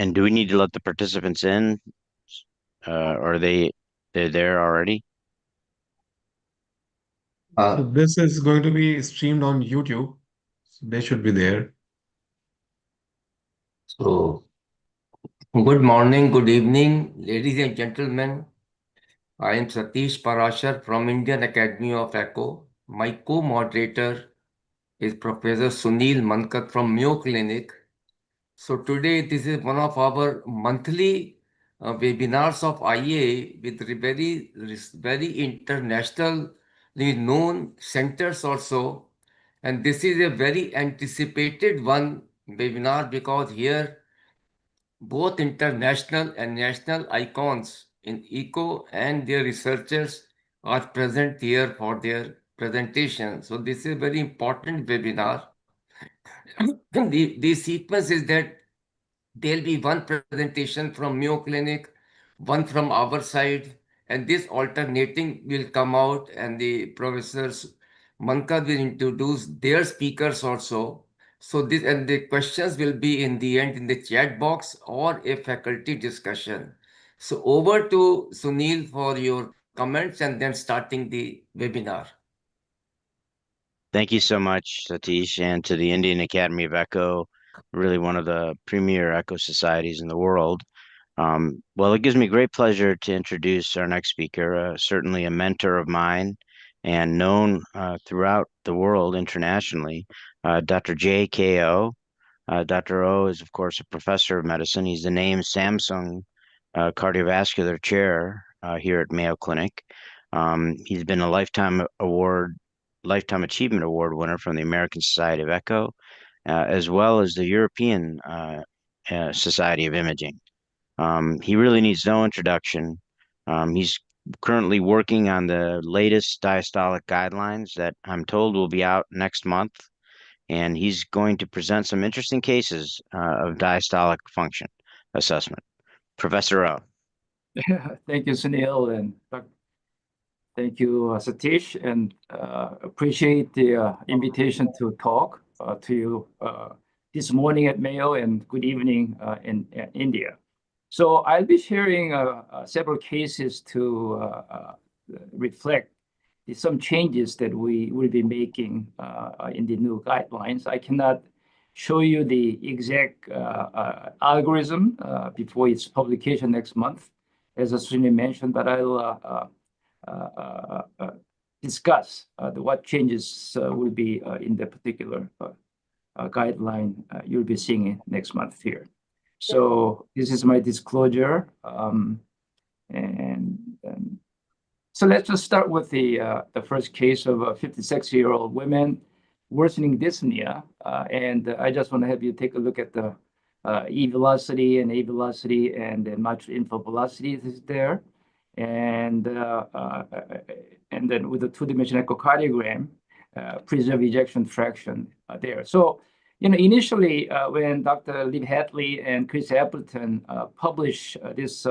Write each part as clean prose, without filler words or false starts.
And do we need to let the participants in, or they're there already? So this is going to be streamed on YouTube. So they should be there. So, good morning, good evening, ladies and gentlemen. I am Satish Parashar from Indian Academy of Echo. My co-moderator is Professor Sunil Mankat from Mayo Clinic. So today this is one of our monthly webinars of IAE with very internationally known centers also. And this is a very anticipated one webinar because here both international and national icons in eco and their researchers are present here for their presentation. So this is a very important webinar. The sequence is that there'll be one presentation from Mayo Clinic, one from our side, and this alternating will come out, and the professors Manka will introduce their speakers also. So this and the questions will be in the end in the chat box or a faculty discussion. So over to Sunil for your comments and then starting the webinar. Thank you so much, Satish, and to the Indian Academy of Echo, really one of the premier echo societies in the world. Well, it gives me great pleasure to introduce our next speaker, certainly a mentor of mine and known throughout the world internationally, Dr. J.K.O. Dr. O is, of course, a professor of medicine. He's the named Samsung Cardiovascular Chair here at Mayo Clinic. He's been a Lifetime Achievement Award winner from the American Society of Echo, as well as the European Society of Imaging. He really needs no introduction. He's currently working on the latest diastolic guidelines that I'm told will be out next month, and he's going to present some interesting cases of diastolic function assessment. Professor O. Thank you, Sunil, and thank you, Satish, and appreciate the invitation to talk to you this morning at Mayo and good evening in India. So I'll be sharing several cases to reflect some changes that we will be making in the new guidelines. I cannot show you the exact algorithm before its publication next month, as Sunil mentioned, but I'll discuss what changes will be in the particular guideline you'll be seeing next month here. So this is my disclosure. So let's just start with the first case of a 56-year-old woman worsening dyspnea. And I just want to have you take a look at the E velocity and A velocity and the mitral inflow velocity is there. And then with the two-dimensional echocardiogram, preserved ejection fraction there. So, initially when Dr. Liv Hadley and Chris Appleton published this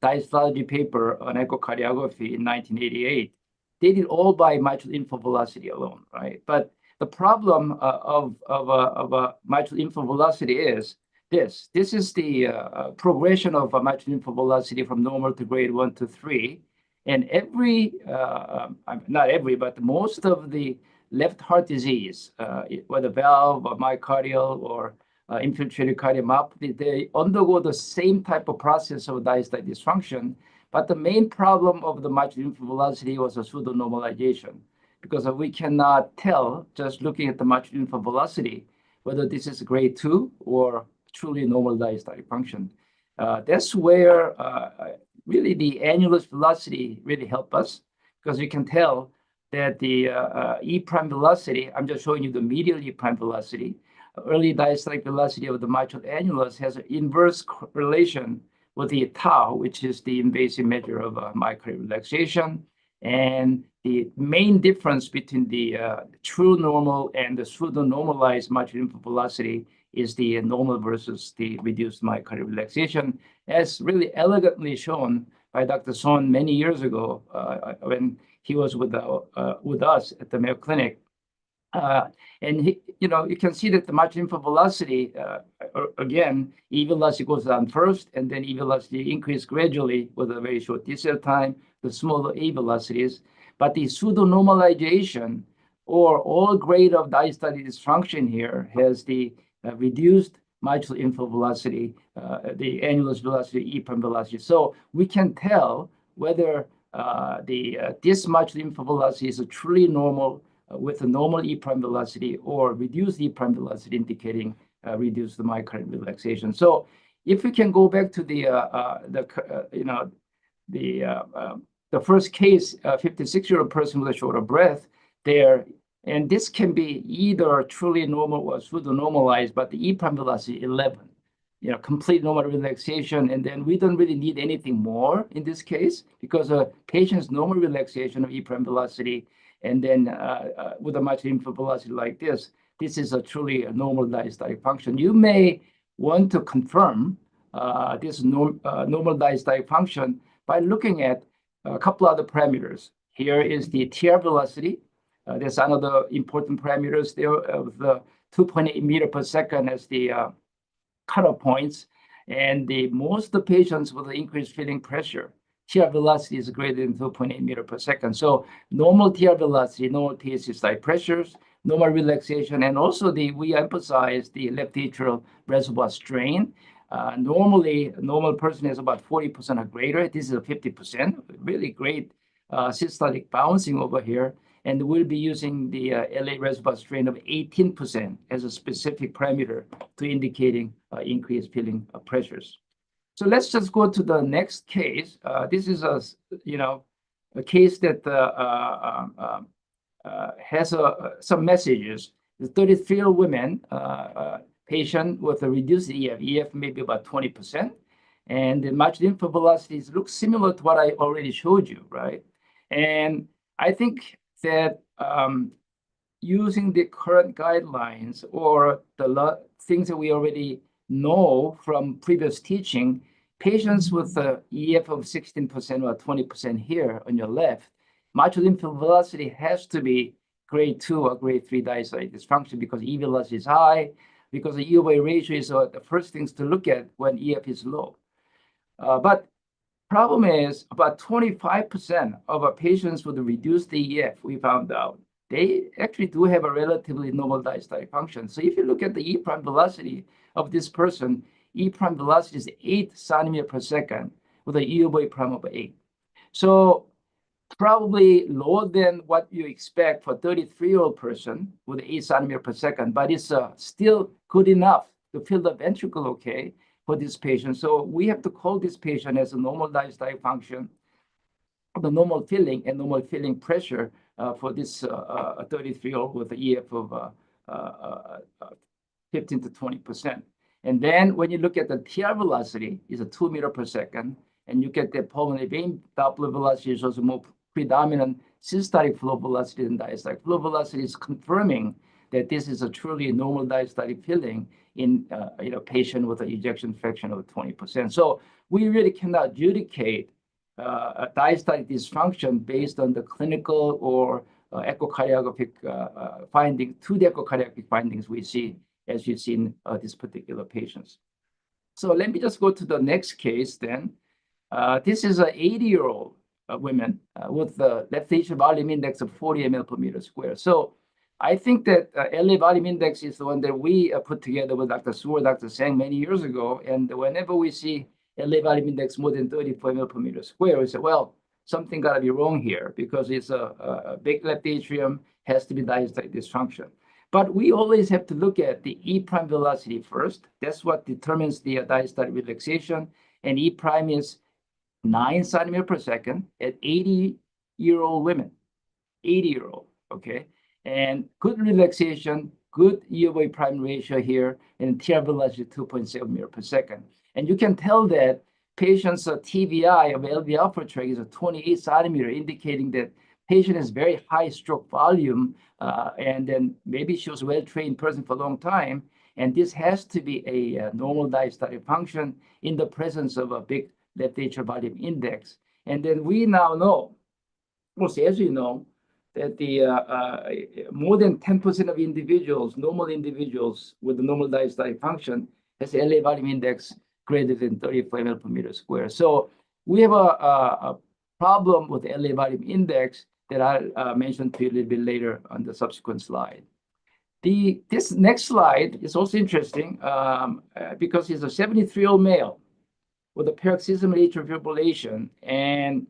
Diastology paper on echocardiography in 1988, they did all by mitral inflow velocity alone, right? But the problem of mitral inflow velocity is this. This is the progression of mitral inflow velocity from normal to grade 1 to 3. And not every, but most of the left heart disease, whether valve or myocardial or infiltrated cardiomyopathy, they undergo the same type of process of diastolic dysfunction. But the main problem of the mitral inflow velocity was a pseudo-normalization, because we cannot tell, just looking at the mitral inflow velocity, whether this is grade 2 or truly normal diastolic function. That's where really the annulus velocity really help us, because you can tell that the E prime velocity, I'm just showing you the medial E prime velocity, early diastolic velocity of the mitral annulus has an inverse correlation with the tau, which is the invasive measure of myocardial relaxation. And the main difference between the true normal and the pseudo-normalized mitral inflow velocity is the normal versus the reduced myocardial relaxation, as really elegantly shown by Dr. Son many years ago when he was with us at the Mayo Clinic. You can see that the march lymph velocity, again, E velocity goes down first, and then E velocity increase gradually with a very short descent time, the smaller A velocities. But the pseudo-normalization or all grade of diastolic dysfunction here has the reduced mitral lymph velocity, the annulus velocity, E prime velocity. So we can tell whether this mitral lymph velocity is a truly normal with a normal E prime velocity or reduced E prime velocity, indicating reduced myocardial relaxation. So if we can go back to the first case, 56-year-old person with a shorter breath there, and this can be either truly normal or pseudo-normalized, but the E prime velocity 11, complete normal relaxation, and then we don't really need anything more in this case because a patient's normal relaxation of E prime velocity, and then with a mitral lymph velocity like this is a truly normal diastolic function. You may want to confirm this normal diastolic function by looking at a couple other parameters. Here is the TR velocity. There's another important parameters there of the 2.8 meter per second as the cutoff points. And most of the patients with the increased filling pressure, TR velocity is greater than 2.8 meter per second. So normal TR velocity, normal systolic pressures, normal relaxation, and also we emphasize the left atrial reservoir strain. Normally, a normal person has about 40% or greater. This is a 50%, really great systolic bouncing over here. And we'll be using the LA reservoir strain of 18% as a specific parameter to indicating increased filling pressures. So let's just go to the next case. This is a case that has some messages. The 33-year-old woman, patient with a reduced EF. EF maybe about 20%. And the mitral lymph velocities look similar to what I already showed you, right? And I think that using the current guidelines or the things that we already know from previous teaching, patients with an EF of 16% or 20% here on your left, mitral lymph velocity has to be grade 2 or grade 3 diastolic dysfunction because E velocity is high, because the E-over ratio is the first things to look at when EF is low. But problem is about 25% of our patients with reduced EF, we found out, they actually do have a relatively normal diastolic function. So if you look at the E prime velocity of this person, E prime velocity is 8 centimeters per second with a E-over prime of 8. So probably lower than what you expect for a 33-year-old person with 8 centimeters per second, but it's still good enough to fill the ventricle okay for this patient. So we have to call this patient as a normal diastolic function, the normal filling and normal filling pressure for this 33-year-old with an EF of 15 to 20%. And then when you look at the TR velocity, is a 2 meters per second, and you get the pulmonary vein Doppler velocity is also more predominant systolic flow velocity than diastolic flow velocity, is confirming that this is a truly normal diastolic filling in a patient with an ejection fraction of 20%. So we really cannot adjudicate a diastolic dysfunction based on the clinical or echocardiographic finding to the echocardiographic findings we see as you see in these particular patients. So let me just go to the next case then. This is an 80-year-old woman with the left atrial volume index of 40 ml per meter square. So I think that LA volume index is the one that we put together with Dr. Suor, Dr. Sang many years ago. And whenever we see LA volume index more than 34 ml per meter square, we say, well, something got to be wrong here because it's a big left atrium, has to be diastolic dysfunction. But we always have to look at the E prime velocity first. That's what determines the diastolic relaxation. And E prime is 9 centimeters per second at 80-year-old women, 80-year-old, okay? And good relaxation, good E-over prime ratio here, and TR velocity 2.7 meters per second. And you can tell that patient's TVI of LV alpha tract is a 28 centimeter, indicating that patient has very high stroke volume, and then maybe she was a well-trained person for a long time. And this has to be a normal diastolic function in the presence of a big left atrial volume index. And then we now know, also as you know, that the more than 10% of individuals, normal individuals with the normal diastolic function, has LA volume index greater than 34 ml per meter square. So we have a problem with the LA volume index that I'll mention to you a little bit later on the subsequent slide. This next slide is also interesting because he's a 73-year-old male with a paroxysmal atrial fibrillation, and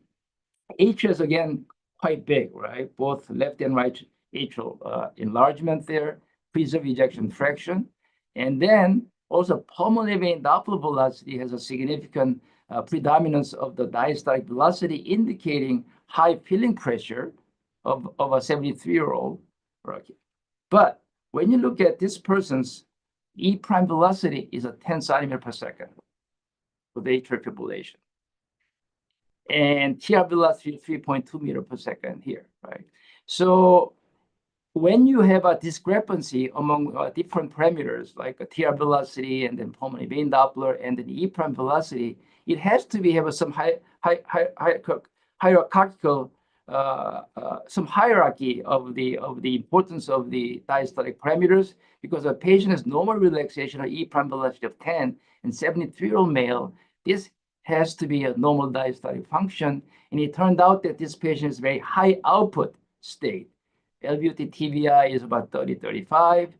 atria is again quite big, right? Both left and right atrial enlargement there, preserved ejection fraction, and then also pulmonary vein Doppler velocity has a significant predominance of the diastolic velocity, indicating high filling pressure of a 73-year-old. But when you look at this person's E prime velocity is a 10 centimeter per second with atrial fibrillation. And TR velocity 3.2 meter per second here, right? So when you have a discrepancy among different parameters, like a TR velocity and then pulmonary vein Doppler and then E prime velocity, it has to have some hierarchical some hierarchy of the importance of the diastolic parameters, because a patient has normal relaxation of E prime velocity of 10 and 73-year-old male, this has to be a normal diastolic function. And it turned out that this patient is very high output state. LVOT TVI is about 30-35,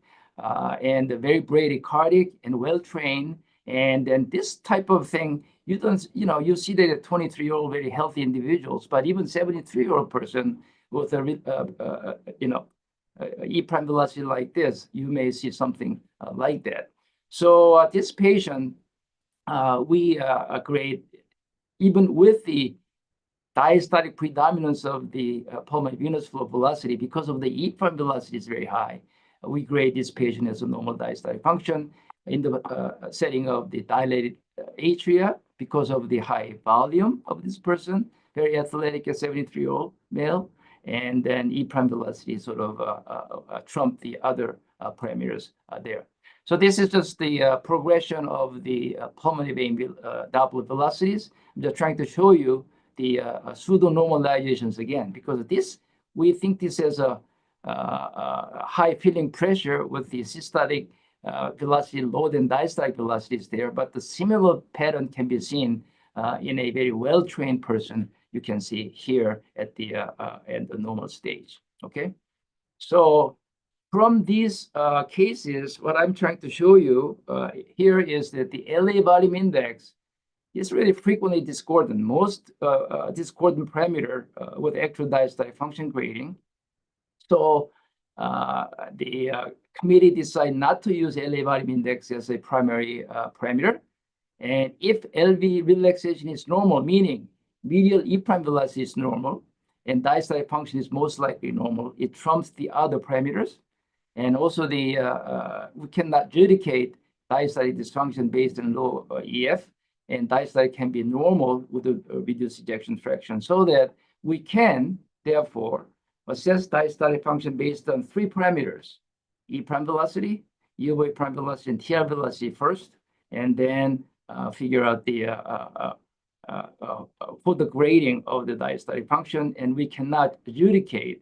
and very bradycardic and well-trained. And then this type of thing, you don't, you see that at 23-year-old very healthy individuals, but even 73-year-old person with a, E prime velocity like this, you may see something like that. So this patient, we grade, even with the diastolic predominance of the pulmonary venous flow velocity, because of the E prime velocity is very high, we grade this patient as a normal diastolic function in the setting of the dilated atria because of the high volume of this person, very athletic, a 73-year-old male, and then E prime velocity sort of trump the other parameters there. So this is just the progression of the pulmonary vein Doppler velocities. I'm just trying to show you the pseudo-normalizations again, because this, we think this has a high filling pressure with the systolic velocity lower than diastolic velocities there, but the similar pattern can be seen in a very well-trained person. You can see here at the normal stage, okay? So from these cases, what I'm trying to show you here is that the LA volume index is really frequently discordant. Most discordant parameter with actual diastolic function grading. So the committee decided not to use LA volume index as a primary parameter. And if LV relaxation is normal, meaning medial E prime velocity is normal and diastolic function is most likely normal, it trumps the other parameters. And also the we cannot adjudicate diastolic dysfunction based on low EF, and diastolic can be normal with a reduced ejection fraction, so that we can therefore assess diastolic function based on three parameters: E prime velocity, UV prime velocity, and TR velocity first, and then figure out the for the grading of the diastolic function. And we cannot adjudicate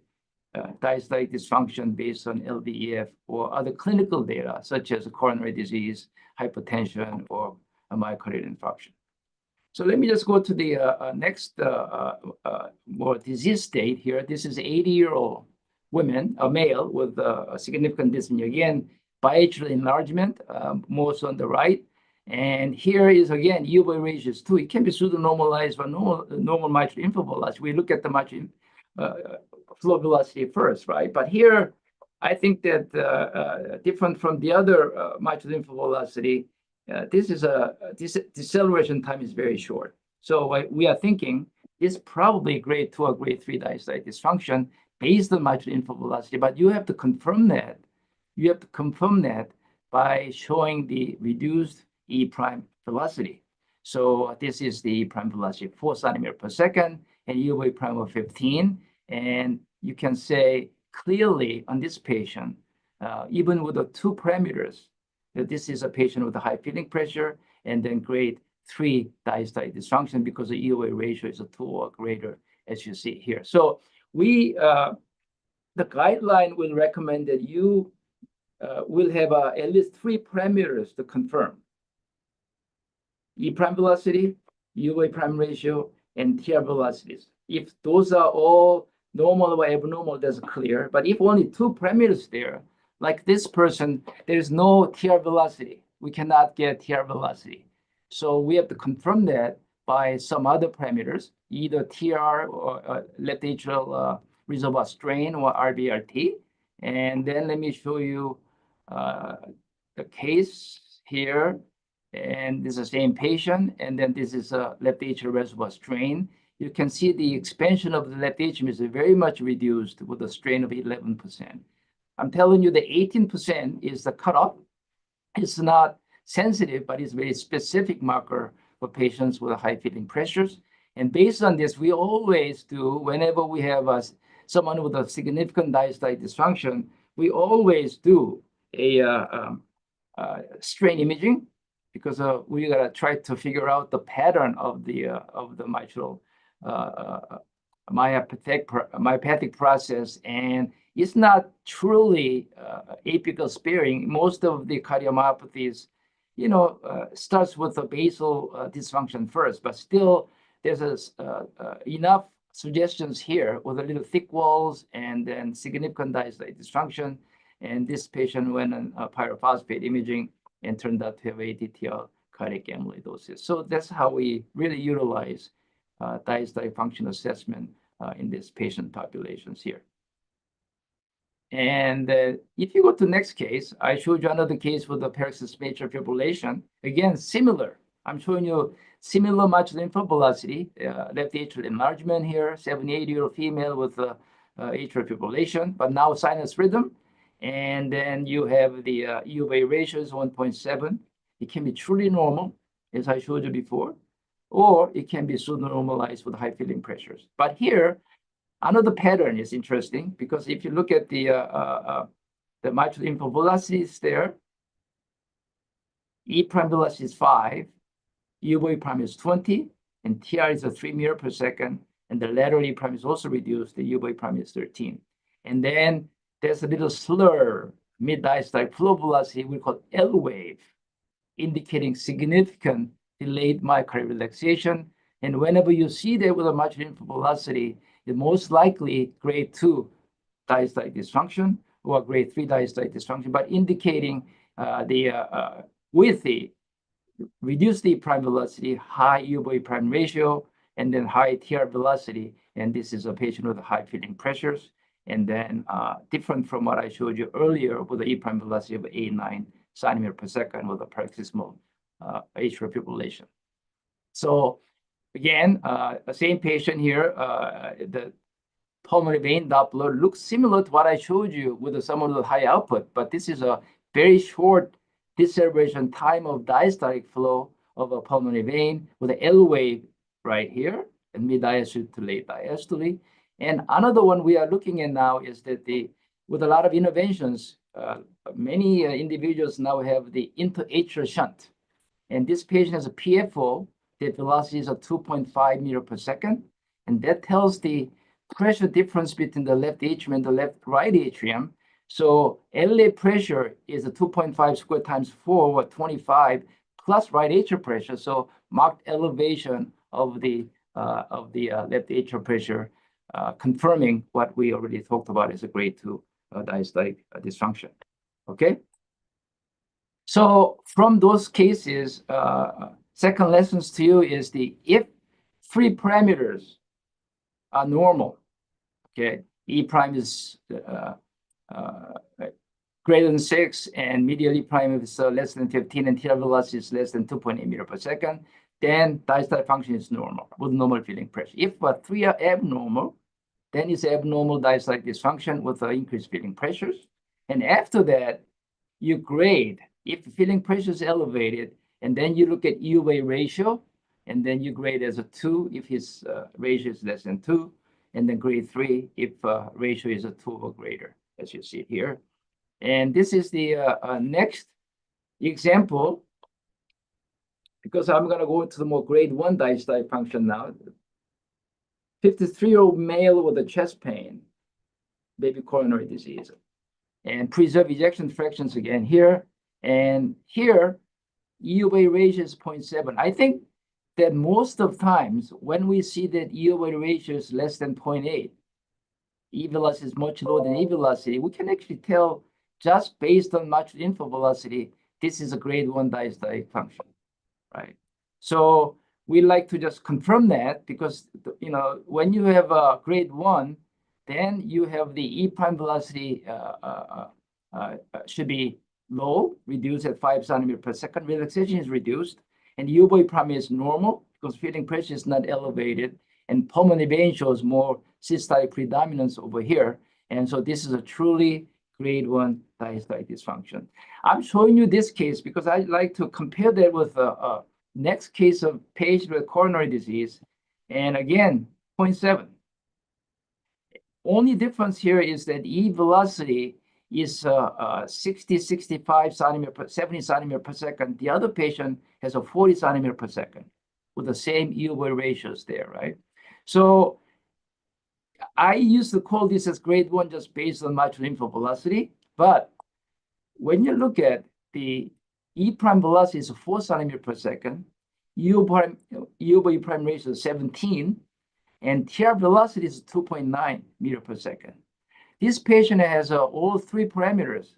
diastolic dysfunction based on LVEF or other clinical data, such as coronary disease, hypertension, or a myocardial infarction. So let me just go to the next more disease state here. This is 80-year-old woman, a male with a significant dyspnea. Again, biatrial enlargement, most on the right. And here is, again, UV ratios too. It can be pseudo-normalized by normal mitral inflow velocity. We look at the mitral flow velocity first, right? But here, I think that different from the other mitral inflow velocity, this is this deceleration time is very short. So we are thinking this probably grade 2 or grade 3 diastolic dysfunction based on mitral inflow velocity. But you have to confirm that. You have to confirm that by showing the reduced E prime velocity. So this is the E prime velocity 4 centimeters per second and UV prime of 15. And you can say clearly on this patient, even with the two parameters, that this is a patient with a high filling pressure and then grade 3 diastolic dysfunction because the EOA ratio is a 2 or greater, as you see here. So we the guideline will recommend that you will have at least 3 parameters to confirm: E prime velocity, UA prime ratio, and TR velocities. If those are all normal or abnormal, that's clear. But if only 2 parameters there, like this person, there's no TR velocity. We cannot get TR velocity. So we have to confirm that by some other parameters, either TR or left atrial reservoir strain or RBRT. And then let me show you the case here. And this is the same patient. And then this is a left atrial reservoir strain. You can see the expansion of the left atrium is very much reduced with a strain of 11%. I'm telling you the 18% is the cutoff. It's not sensitive, but it's a very specific marker for patients with high filling pressures. And based on this, we always do, whenever we have someone with a significant diastolic dysfunction, we always do a strain imaging, because we gotta try to figure out the pattern of the mitral myopathic process, and it's not truly apical sparing. Most of the cardiomyopathies, starts with a basal dysfunction first, but still there's enough suggestions here with a little thick walls and then significant diastolic dysfunction. And this patient went on pyrophosphate imaging and turned out to have ATTR cardiac amyloidosis. So that's how we really utilize diastolic function assessment in these patient populations here. And if you go to the next case, I showed you another case with the paroxysmal atrial fibrillation. Again, similar. I'm showing you similar mitral lymph velocity, left atrial enlargement here, 78-year-old female with atrial fibrillation, but now sinus rhythm. And then you have the UA ratio is 1.7. It can be truly normal, as I showed you before, or it can be pseudo-normalized with high filling pressures. But here, another pattern is interesting, because if you look at the mitral lymph velocities there, E prime velocity is 5, UA prime is 20, and TR is 3 meters per second, and the lateral E prime is also reduced, the UA prime is 13. And then there's a little slur, mid-diastolic flow velocity, we call L wave, indicating significant delayed myocardial relaxation. And whenever you see that with a mitral lymph velocity, it's most likely grade 2 diastolic dysfunction or grade 3 diastolic dysfunction, but indicating with the reduced E prime velocity, high UA prime ratio, and then high TR velocity. And this is a patient with high filling pressures. And then different from what I showed you earlier with the E prime velocity of 89 centimeters per second with a paroxysmal atrial fibrillation. So again, the same patient here, the pulmonary vein Doppler looks similar to what I showed you with some of the high output, but this is a very short deceleration time of diastolic flow of a pulmonary vein with an L wave right here, and mid-diastole to late diastole. And another one we are looking at now is that with a lot of interventions, many individuals now have the interatrial shunt. And this patient has a PFO, the velocity is 2.5 meters per second. And that tells the pressure difference between the left atrium and the right atrium. So LA pressure is 2.5 squared times 4, or 25, plus right atrial pressure. So marked elevation of the left atrial pressure, confirming what we already talked about as a grade 2 diastolic dysfunction. Okay. So from those cases, second lessons to you is if 3 parameters are normal, okay, E prime is greater than 6, and medial E prime is less than 15, and TR velocity is less than 2.8 meters per second, then diastolic function is normal with normal filling pressure. If 3 are abnormal, then it's abnormal diastolic dysfunction with increased filling pressures. And after that, you grade if the filling pressure is elevated, and then you look at UA ratio, and then you grade as a 2 if his ratio is less than 2, and then grade 3 if ratio is a 2 or greater, as you see here. And this is the next example, because I'm going to go into the more grade 1 diastolic function now. 53-year-old male with a chest pain. maybe coronary disease. And preserve ejection fractions again here. And here, EOA ratio is 0.7. I think that most of times when we see that EOA ratio is less than 0.8, E velocity is much lower than E velocity, we can actually tell just based on marginal inflow velocity, this is a grade 1 diastolic function, right? So we like to just confirm that because, you know, when you have a grade 1, then you have the E prime velocity should be low, reduced at 5 centimeters per second. Relaxation is reduced, and U-boy prime is normal because filling pressure is not elevated, and pulmonary vein shows more systolic predominance over here. And so this is a truly grade 1 diastolic dysfunction. I'm showing you this case because I like to compare that with a next case of patient with coronary disease. And again, 0.7. Only difference here is that E velocity is 60, 65 centimeter per 70 centimeter per second. The other patient has a 40 centimeter per second with the same U-boy ratios there, right? So I used to call this as grade 1 just based on mitral inflow velocity. But when you look at the E prime velocity is 4 centimeter per second, U-boy prime ratio is 17, and TR velocity is 2.9 meter per second. This patient has all three parameters,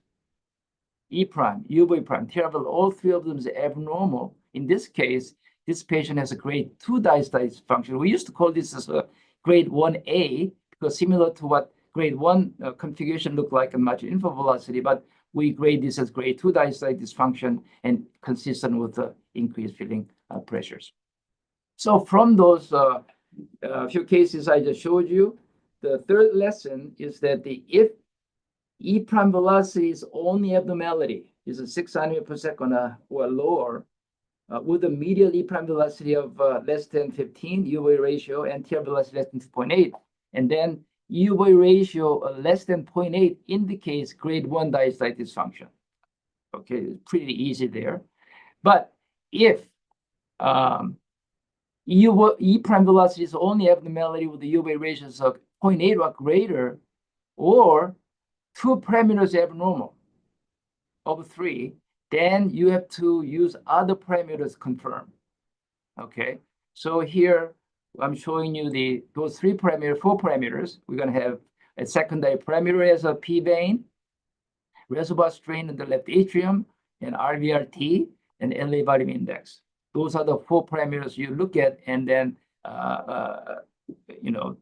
E prime, U-boy prime, TR velocity, all three of them is abnormal. In this case, this patient has a grade 2 diastolic function. We used to call this as a grade 1A because similar to what grade 1 configuration looked like in mitral inflow velocity, but we grade this as grade 2 diastolic dysfunction and consistent with the increased filling pressures. So from those few cases I just showed you, the third lesson is that if E prime velocity is only abnormality, is a 6 centimeter per second or lower, with a medial E prime velocity of less than 15, U-boy ratio, and TR velocity less than 2.8, and then U-boy ratio less than 0.8 indicates grade 1 diastolic dysfunction. Okay, it's pretty easy there. But if E prime velocity is only abnormality with the U-boy ratios of 0.8 or greater, or two parameters abnormal of 3, then you have to use other parameters to confirm. Okay, so here I'm showing you those 4 parameters. We're going to have a secondary parameter as a P vein, reservoir strain in the left atrium, and RVRT, and LA volume index. Those are the 4 parameters you look at, and then you know,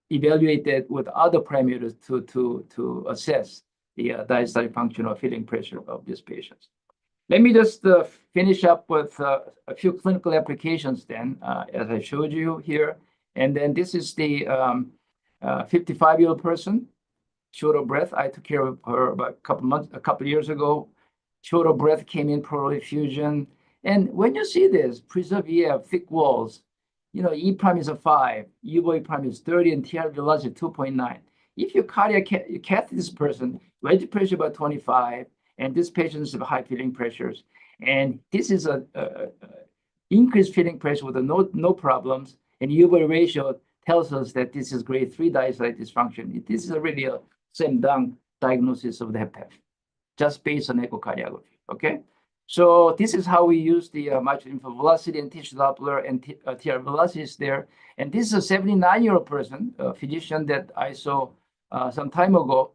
evaluate that with other parameters to assess the diastolic function or filling pressure of these patients. Let me just finish up with a few clinical applications then, as I showed you here. And then this is the 55-year-old person, short of breath. I took care of her about a couple years ago. Short of breath, came in pleural effusion. And when you see this, preserved EF, thick walls, you know, E prime is a 5, U-boy prime is 30, and TR velocity 2.9. If you cardiac cath this person, wedge pressure about 25, and this patient has high filling pressures, and this is a increased filling pressure with no problems, and U-boy ratio tells us that this is grade 3 diastolic dysfunction. This is really a slam dunk diagnosis of the HFpEF, just based on echocardiography. Okay. So this is how we use the mitral inflow velocity and tissue Doppler and TR velocities there. And this is a 79-year-old person, a physician that I saw some time ago.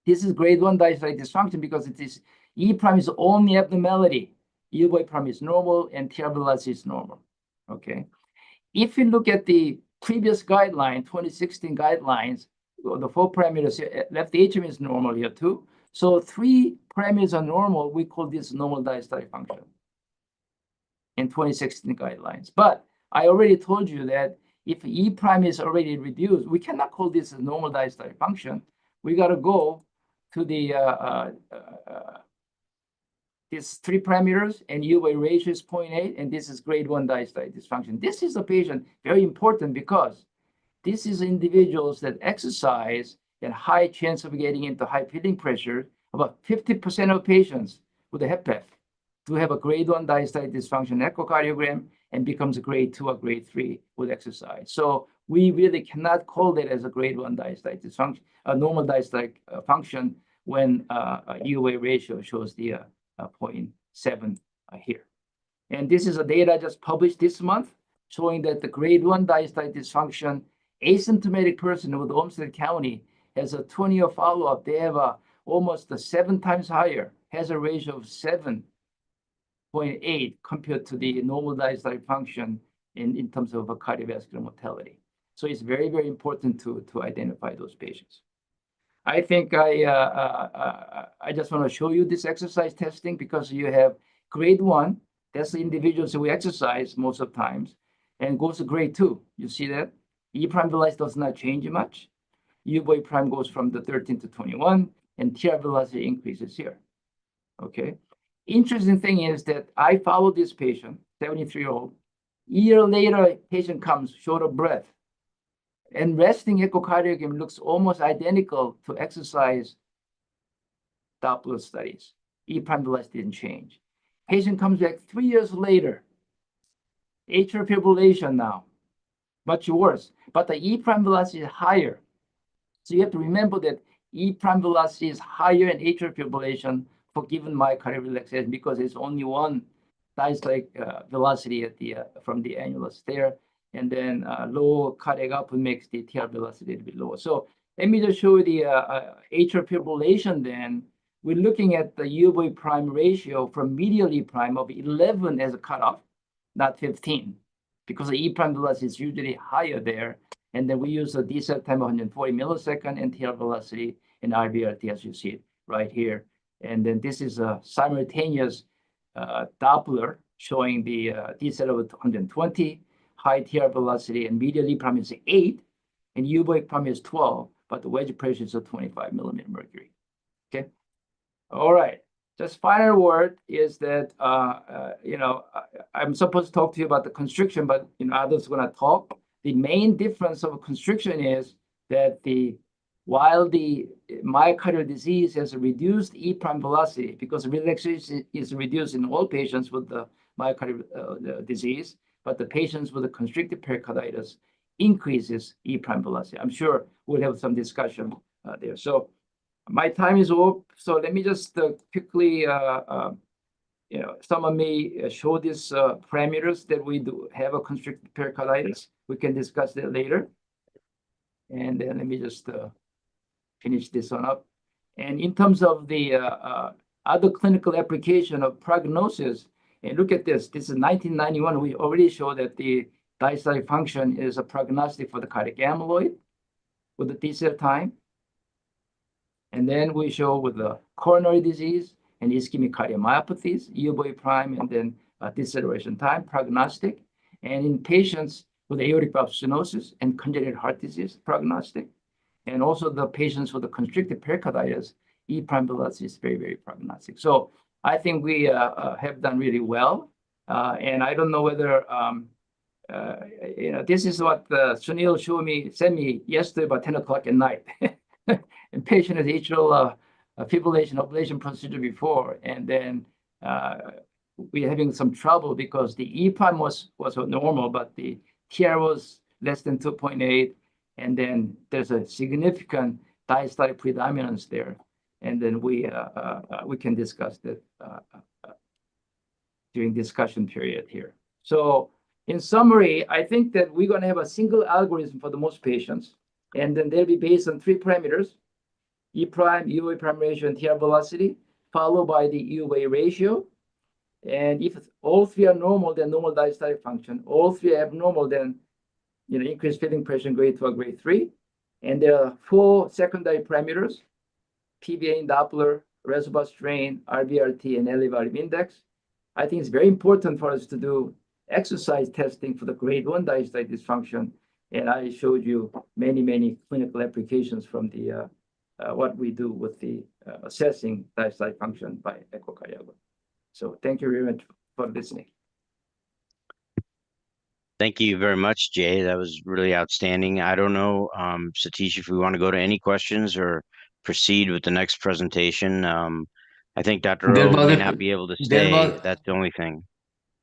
This is grade 1 diastolic dysfunction because it is E prime is only abnormality. U-boy prime is normal and TR velocity is normal. Okay. If you look at the previous guideline, 2016 guidelines, the 4 parameters, left atrium is normal here too. So 3 parameters are normal. We call this normal diastolic function in 2016 guidelines. But I already told you that if E prime is already reduced, we cannot call this a normal diastolic function. We got to go to the these 3 parameters, and U-boy ratio is 0.8, and this is grade 1 diastolic dysfunction. This is a patient, very important, because this is individuals that exercise and high chance of getting into high filling pressure. About 50% of patients with a HFpEF do have a grade 1 diastolic dysfunction echocardiogram and becomes a grade 2 or grade 3 with exercise. So we really cannot call that as a grade 1 diastolic dysfunction, a normal diastolic function when UA ratio shows the 0.7 here. And this is a data just published this month showing that the grade 1 diastolic dysfunction asymptomatic person with Olmsted County has a 20-year follow-up. They have almost 7 times higher hazard ratio of 7.8 compared to the normal diastolic function in terms of a cardiovascular mortality. So it's very, very important to identify those patients. I think I just want to show you this exercise testing because you have grade 1, that's the individuals who exercise most of the times, and goes to grade 2. You see that? E prime velocity does not change much. U boy prime goes from the 13 to 21, and TR velocity increases here. Okay. Interesting thing is that I followed this patient, 73-year-old. Year later, patient comes short of breath. And resting echocardiogram looks almost identical to exercise Doppler studies. E prime velocity didn't change. Patient comes back 3 years later. Atrial fibrillation now, much worse. But the E prime velocity is higher. So you have to remember that E prime velocity is higher in atrial fibrillation for given myocardial relaxation because it's only one diastolic velocity at the from the annulus there, and then low cardiac output makes the TR velocity a little bit lower. So let me just show you the atrial fibrillation. Then we're looking at the U prime ratio from medial E prime of 11 as a cutoff, not 15, because the E prime velocity is usually higher there. And then we use a decel time of 140 millisecond and TR velocity and RVRT as you see it right here. And then this is a simultaneous Doppler showing the decel of 120, high TR velocity, and medial E prime is 8, and U prime is 12, but the wedge pressure is 25 millimeter mercury. Okay. All right. Just final word is that I'm supposed to talk to you about the constriction, but others are going to talk. The main difference of constriction is that while the myocardial disease has a reduced E prime velocity because relaxation is reduced in all patients with the myocardial disease, but the patients with the constrictive pericarditis increases E prime velocity. I'm sure we'll have some discussion there. So my time is up. So let me just quickly, some of me show these parameters that we do have a constrictive pericarditis. We can discuss that later. And then let me just finish this one up. And in terms of the other clinical application of prognosis, and look at this. This is 1991. We already showed that the diastolic function is a prognostic for the cardiac amyloid with the decel time. And then we show with the coronary disease and ischemic cardiomyopathies, U prime, and then deceleration time, prognostic. And in patients with aortic valve stenosis and congenital heart disease, prognostic. And also the patients with the constrictive pericarditis, E prime velocity is very, very prognostic. So I think we have done really well. And I don't know whether, this is what Sunil sent me yesterday about 10 o'clock at night. And patient has atrial fibrillation ablation procedure before, and then we're having some trouble because the E prime was normal, but the TR was less than 2.8, and then there's a significant diastolic predominance there, and then we can discuss that during discussion period here. So in summary, I think that we're going to have a single algorithm for the most patients, and then they'll be based on 3 parameters. E prime, U prime ratio, and TR velocity, followed by the UA ratio. And if all 3 are normal, then normal diastolic function. All 3 are abnormal, then increased filling pressure grade 2 or grade 3. And there are 4 secondary parameters: PVA and Doppler, reservoir strain, RVRT, and elevated index. I think it's very important for us to do exercise testing for the grade 1 diastolic dysfunction. And I showed you many, many clinical applications from the what we do with the assessing diastolic function by echocardiography. So thank you very much for listening. Thank you very much, Jay. That was really outstanding. I don't know, Satish, if we want to go to any questions or proceed with the next presentation. I think Dr. O may not be able to stay. That's the only thing.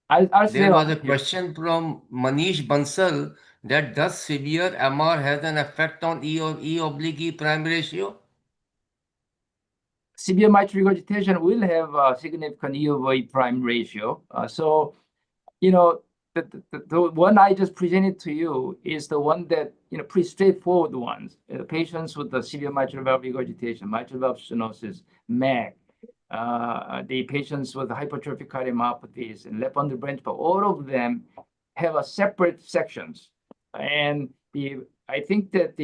There was a question from Manish Bansal that does severe MR has an effect on E oblique E prime ratio? Severe mitral regurgitation will have a significant E over E prime ratio. So, you know, the one I just presented to you is the one that, pretty straightforward ones. Patients with the severe mitral valve regurgitation, mitral valve stenosis, MAC, the patients with hypertrophic cardiomyopathies and left bundle branch, but all of them have a separate sections. And I think that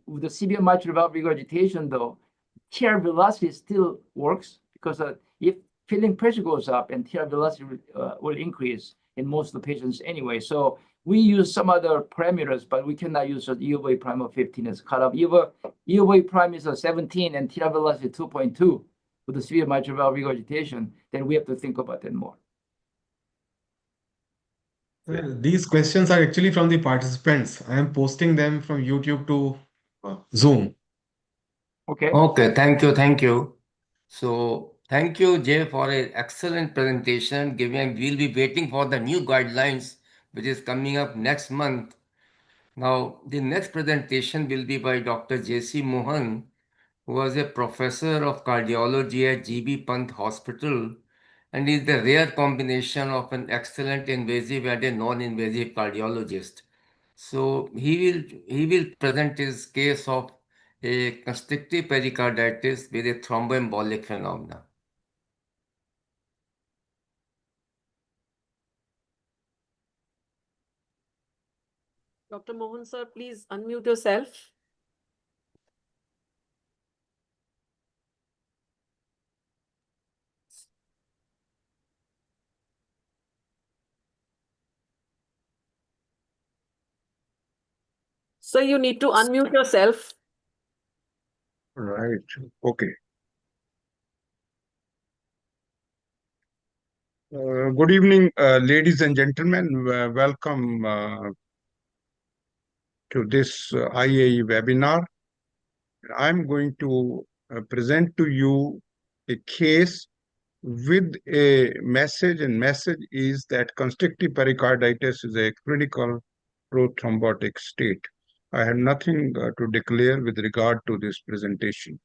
with the severe mitral valve regurgitation, though, TR velocity still works because if filling pressure goes up and TR velocity will increase in most of the patients anyway. So we use some other parameters, but we cannot use an E over E prime of 15 as cutoff. E over E prime is a 17 and TR velocity 2.2 with the severe mitral valve regurgitation. Then we have to think about that more. These questions are actually from the participants. I am posting them from YouTube to Zoom. Okay. Okay, thank you. So thank you, Jay, for an excellent presentation. We'll be waiting for the new guidelines, which is coming up next month. Now, the next presentation will be by Dr. J.C. Mohan, who was a professor of cardiology at GB Pant Hospital and is the rare combination of an excellent invasive and a non-invasive cardiologist. So he will present his case of a constrictive pericarditis with a thromboembolic phenomena. Dr. Mohan sir, please unmute yourself. So you need to unmute yourself. Right. Okay. Good evening, ladies and gentlemen. Welcome to this IAE webinar. I'm going to present to you a case with a message, and message is that constrictive pericarditis is a critical prothrombotic state. I have nothing to declare with regard to this presentation.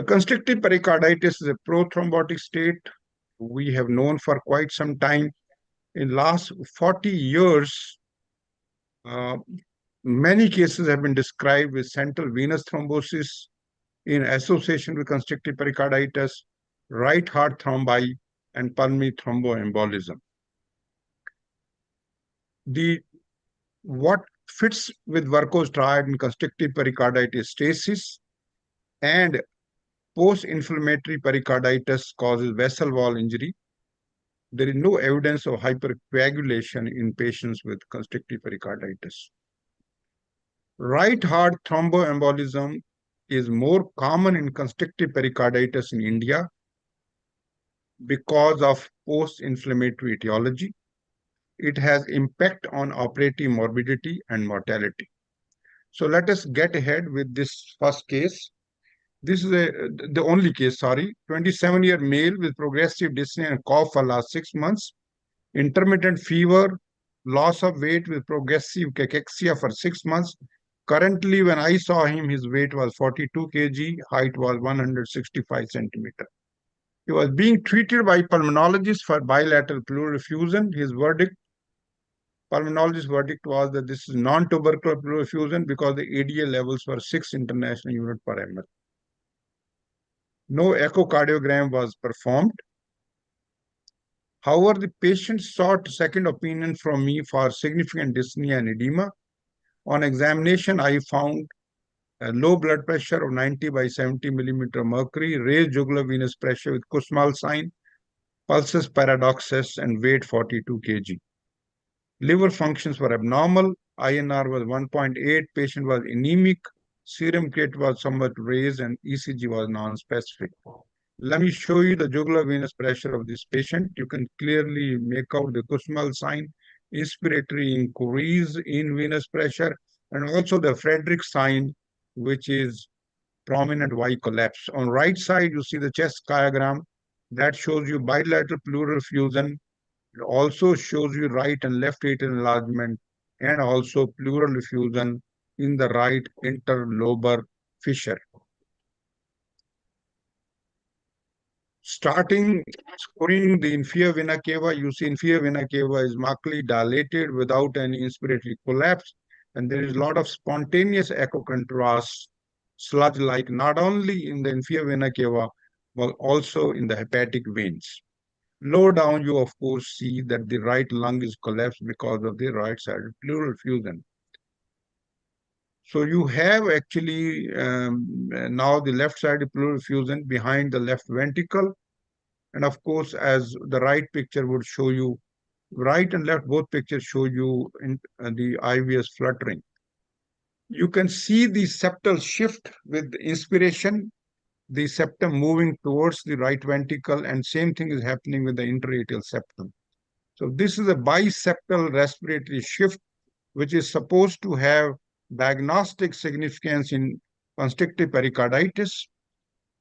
Constrictive pericarditis is a prothrombotic state we have known for quite some time. In last 40 years, many cases have been described with central venous thrombosis in association with constrictive pericarditis, right heart thrombi, and pulmonary thromboembolism. What fits with Werko's triad in constrictive pericarditis stasis and post-inflammatory pericarditis causes vessel wall injury. There is no evidence of hypercoagulation in patients with constrictive pericarditis. Right heart thromboembolism is more common in constrictive pericarditis in India because of post-inflammatory etiology. It has impact on operative morbidity and mortality. So let us get ahead with this first case. This is the only case, 27-year male with progressive dyspnea and cough for last 6 months, intermittent fever, loss of weight with progressive cachexia for 6 months. Currently, when I saw him, his weight was 42 kg, height was 165 centimeter. He was being treated by pulmonologist for bilateral pleural effusion. His pulmonologist's verdict was that this is non-tubercular pleural effusion because the ADA levels were 6 international units per ml. No echocardiogram was performed. However, the patient sought second opinion from me for significant dyspnea and edema. On examination, I found a low blood pressure of 90 by 70 millimeter mercury, raised jugular venous pressure with Kussmaul sign, pulsus paradoxus, and weight 42 kg. Liver functions were abnormal. INR was 1.8. Patient was anemic. Serum creatinine was somewhat raised, and ECG was non-specific. Let me show you the jugular venous pressure of this patient. You can clearly make out the Kussmaul sign, inspiratory increase in venous pressure, and also the Frederick sign, which is prominent Y collapse. On right side, you see the chest diagram that shows you bilateral pleural effusion It also shows you right and left atrial enlargement and also pleural effusion in the right interlobar fissure. Starting screening the inferior vena cava, you see inferior vena cava is markedly dilated without any inspiratory collapse, and there is a lot of spontaneous echo contrast sludge-like not only in the inferior vena cava but also in the hepatic veins. Lower down, you of course see that the right lung is collapsed because of the right-sided pleural effusion. So you have actually now the left-sided pleural effusion behind the left ventricle. And of course, as the right picture would show you, right and left, both pictures show you in the IVS fluttering. You can see the septal shift with inspiration, the septum moving towards the right ventricle, and same thing is happening with the interatrial septum. So this is a biseptal respiratory shift, which is supposed to have diagnostic significance in constrictive pericarditis.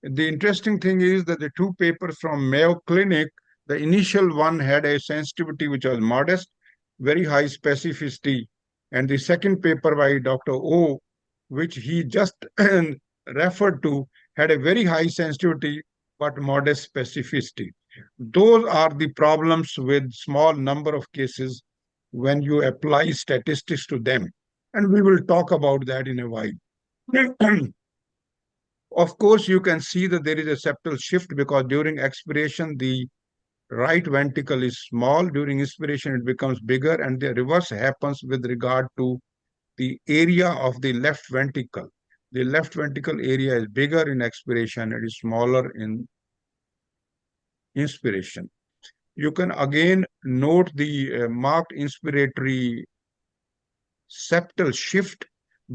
The interesting thing is that the two papers from Mayo Clinic, the initial one had a sensitivity which was modest, very high specificity. And the second paper by Dr. O, which he just referred to, had a very high sensitivity but modest specificity. Those are the problems with small number of cases when you apply statistics to them. And we will talk about that in a while. Of course, you can see that there is a septal shift because during expiration, the right ventricle is small. During inspiration, it becomes bigger, and the reverse happens with regard to the area of the left ventricle. The left ventricle area is bigger in expiration, it is smaller in inspiration. You can again note the marked inspiratory septal shift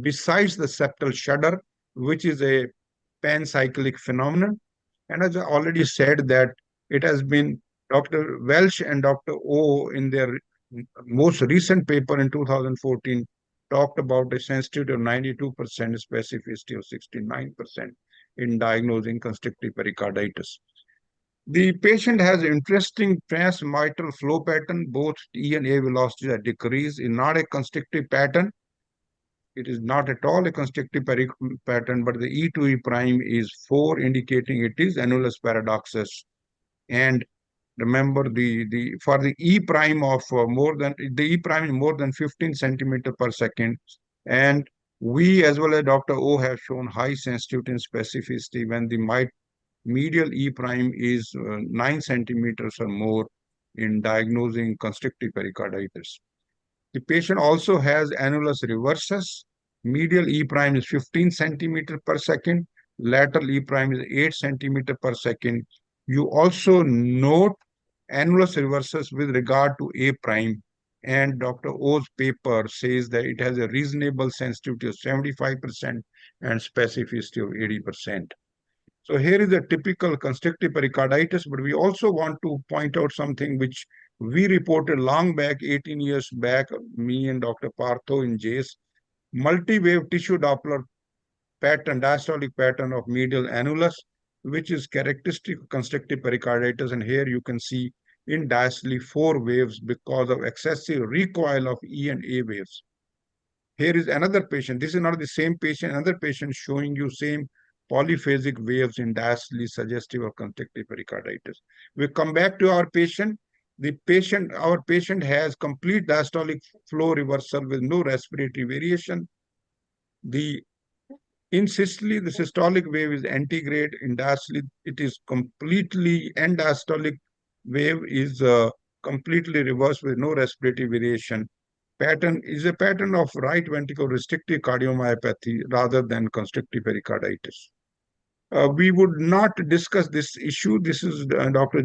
besides the septal shudder, which is a pancyclic phenomenon. And as I already said that it has been Dr. Welch and Dr. O in their most recent paper in 2014 talked about a sensitivity of 92%, specificity of 69% in diagnosing constrictive pericarditis. The patient has interesting transmitral flow pattern. Both E and A velocities are decreased. It's not a constrictive pattern. It is not at all a constrictive pattern, but the E to E prime is 4, indicating it is annulus paradoxus. And remember, for the E prime of the E prime is more than 15 centimeter per second. And we, as well as Dr. O, have shown high sensitivity and specificity when the medial E prime is 9 centimeters or more in diagnosing constrictive pericarditis. The patient also has annulus reversus. Medial E prime is 15 centimeter per second. Lateral E prime is 8 centimeter per second. You also note annulus reversus with regard to A prime. And Dr. O's paper says that it has a reasonable sensitivity of 75% and specificity of 80%. So here is a typical constrictive pericarditis, but we also want to point out something which we reported long back, 18 years back, me and Dr. Partho in JACE, multi-wave tissue Doppler pattern, diastolic pattern of medial annulus, which is characteristic of constrictive pericarditis. And here you can see in diastole 4 waves because of excessive recoil of E and A waves. Here is another patient. This is not the same patient, another patient showing you same polyphasic waves in diastole suggestive of constrictive pericarditis. We come back to our patient. Our patient has complete diastolic flow reversal with no respiratory variation. In systole, the systolic wave is antigrade. In diastole, it is completely, end diastolic wave is completely reversed with no respiratory variation. Pattern is a pattern of right ventricle restrictive cardiomyopathy rather than constrictive pericarditis. We would not discuss this issue. This is Dr.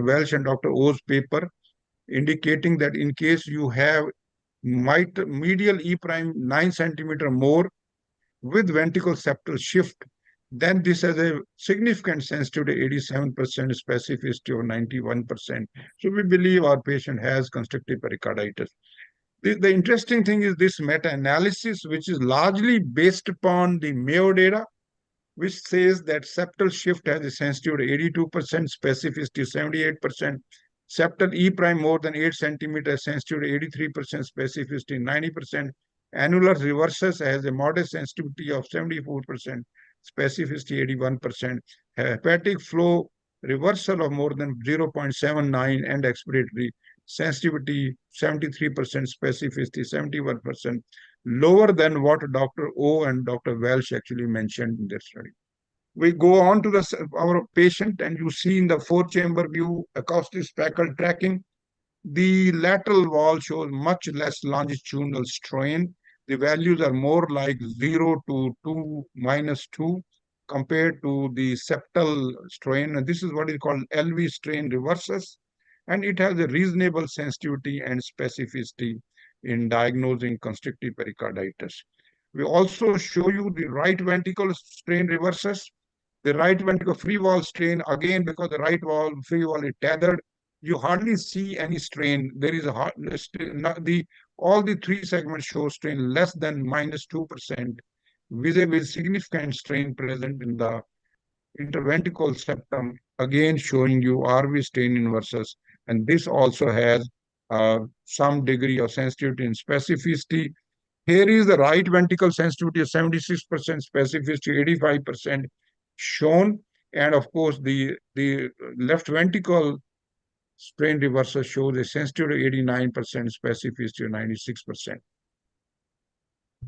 Welch and Dr. O's paper indicating that in case you have medial E prime 9 centimeter more with ventricle septal shift, then this has a significant sensitivity, 87%, specificity of 91%. So we believe our patient has constrictive pericarditis. The interesting thing is this meta-analysis, which is largely based upon the Mayo data, which says that septal shift has a sensitivity of 82%, specificity 78%, Septal E prime more than 8 centimeters, sensitivity 83%, specificity 90%. Annular reversus has a modest sensitivity of 74%, specificity 81%. Hepatic flow reversal of more than 0.79 and expiratory sensitivity 73%, specificity 71%, lower than what Dr. O and Dr. Welsh actually mentioned in their study. We go on to our patient, and you see in the four-chamber view acoustic speckle tracking. The lateral wall shows much less longitudinal strain. The values are more like 0 to 2, -2 compared to the septal strain. And this is what is called LV strain reversus. And it has a reasonable sensitivity and specificity in diagnosing constrictive pericarditis. We also show you the right ventricle strain reversus. The right ventricle free wall strain, again, because the right wall free wall is tethered, you hardly see any strain. There is all the three segments show strain less than -2%, with significant strain present in the interventricular septum, again showing you RV strain inversus. And this also has some degree of sensitivity and specificity. Here is the right ventricle sensitivity of 76%, specificity 85% shown. And of course, the left ventricle strain reversal shows a sensitivity of 89%, specificity of 96%.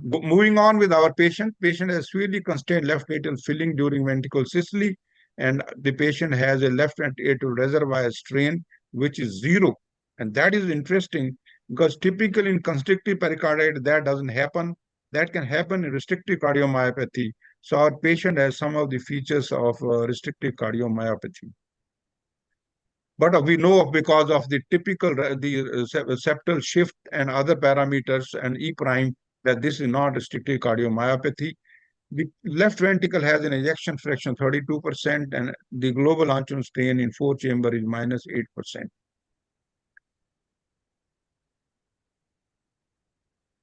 Moving on with our patient has severely constrained left atrial filling during ventricular systole, and the patient has a left atrial reservoir strain, which is 0. And that is interesting because typically in constrictive pericarditis, that doesn't happen. That can happen in restrictive cardiomyopathy. So our patient has some of the features of restrictive cardiomyopathy. But we know because of the typical septal shift and other parameters and E prime that this is not restrictive cardiomyopathy. The left ventricle has an ejection fraction 32%, and the global longitudinal strain in four-chamber is -8%.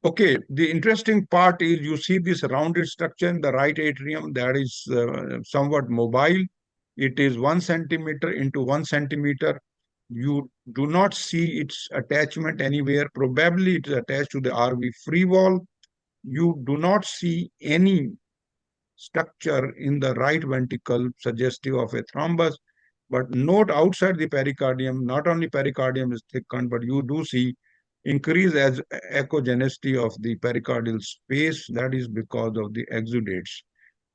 Okay, the interesting part is you see this rounded structure in the right atrium that is somewhat mobile. It is 1 centimeter into 1 centimeter. You do not see its attachment anywhere. Probably it is attached to the RV free wall. You do not see any structure in the right ventricle suggestive of a thrombus. But note outside the pericardium, not only pericardium is thickened, but you do see increase as echogenicity of the pericardial space. That is because of the exudates.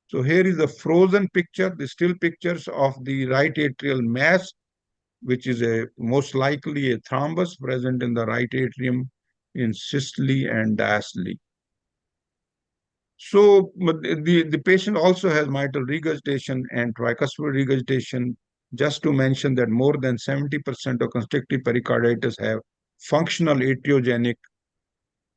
So here is the frozen picture, the still pictures of the right atrial mass, which is most likely a thrombus present in the right atrium in systole and diastole. So the patient also has mitral regurgitation and tricuspid regurgitation. Just to mention that more than 70% of constrictive pericarditis have functional atriogenic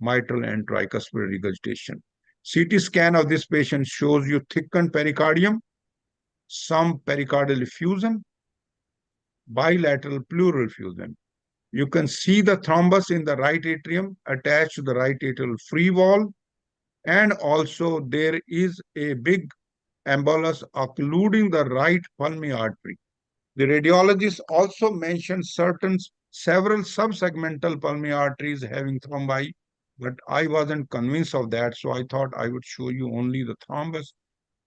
mitral and tricuspid regurgitation. CT scan of this patient shows you thickened pericardium, some pericardial effusion, bilateral pleural effusion. You can see the thrombus in the right atrium attached to the right atrial free wall. And also there is a big embolus occluding the right pulmonary artery. The radiologist also mentioned several subsegmental pulmonary arteries having thrombi, but I wasn't convinced of that, so I thought I would show you only the thrombus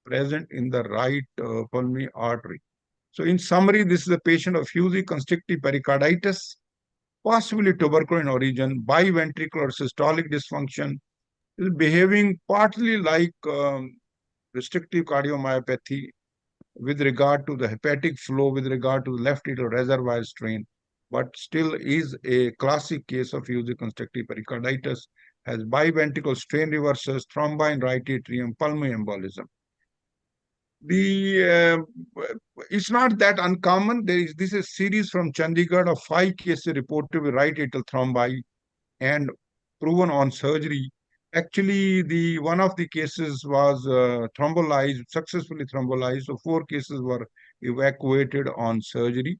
present in the right pulmonary artery. So in summary, this is a patient of fusy constrictive pericarditis, possibly tubercular in origin, biventricular systolic dysfunction, is behaving partly like restrictive cardiomyopathy with regard to the hepatic flow, with regard to the left atrial reservoir strain, but still is a classic case of fusy constrictive pericarditis, has biventricular strain reverses, thrombi in right atrium, pulmonary embolism. It's not that uncommon. This is a series from Chandigarh of 5 cases reported with right atrial thrombi and proven on surgery. Actually, one of the cases was thrombolized, successfully thrombolized. So 4 cases were evacuated on surgery.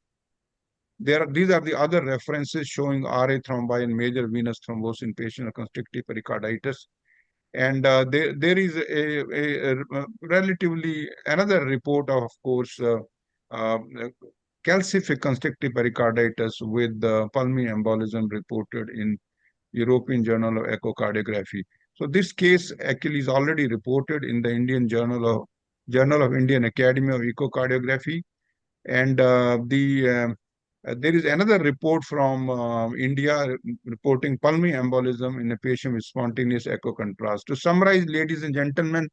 These are the other references showing RA thrombi and major venous thrombosis in patients with constrictive pericarditis. And there is a relatively another report of course, calcific constrictive pericarditis with pulmonary embolism reported in European Journal of Echocardiography. So this case actually is already reported in the Indian Journal of Indian Academy of Echocardiography. And there is another report from India reporting pulmonary embolism in a patient with spontaneous echo contrast. To summarize, ladies and gentlemen,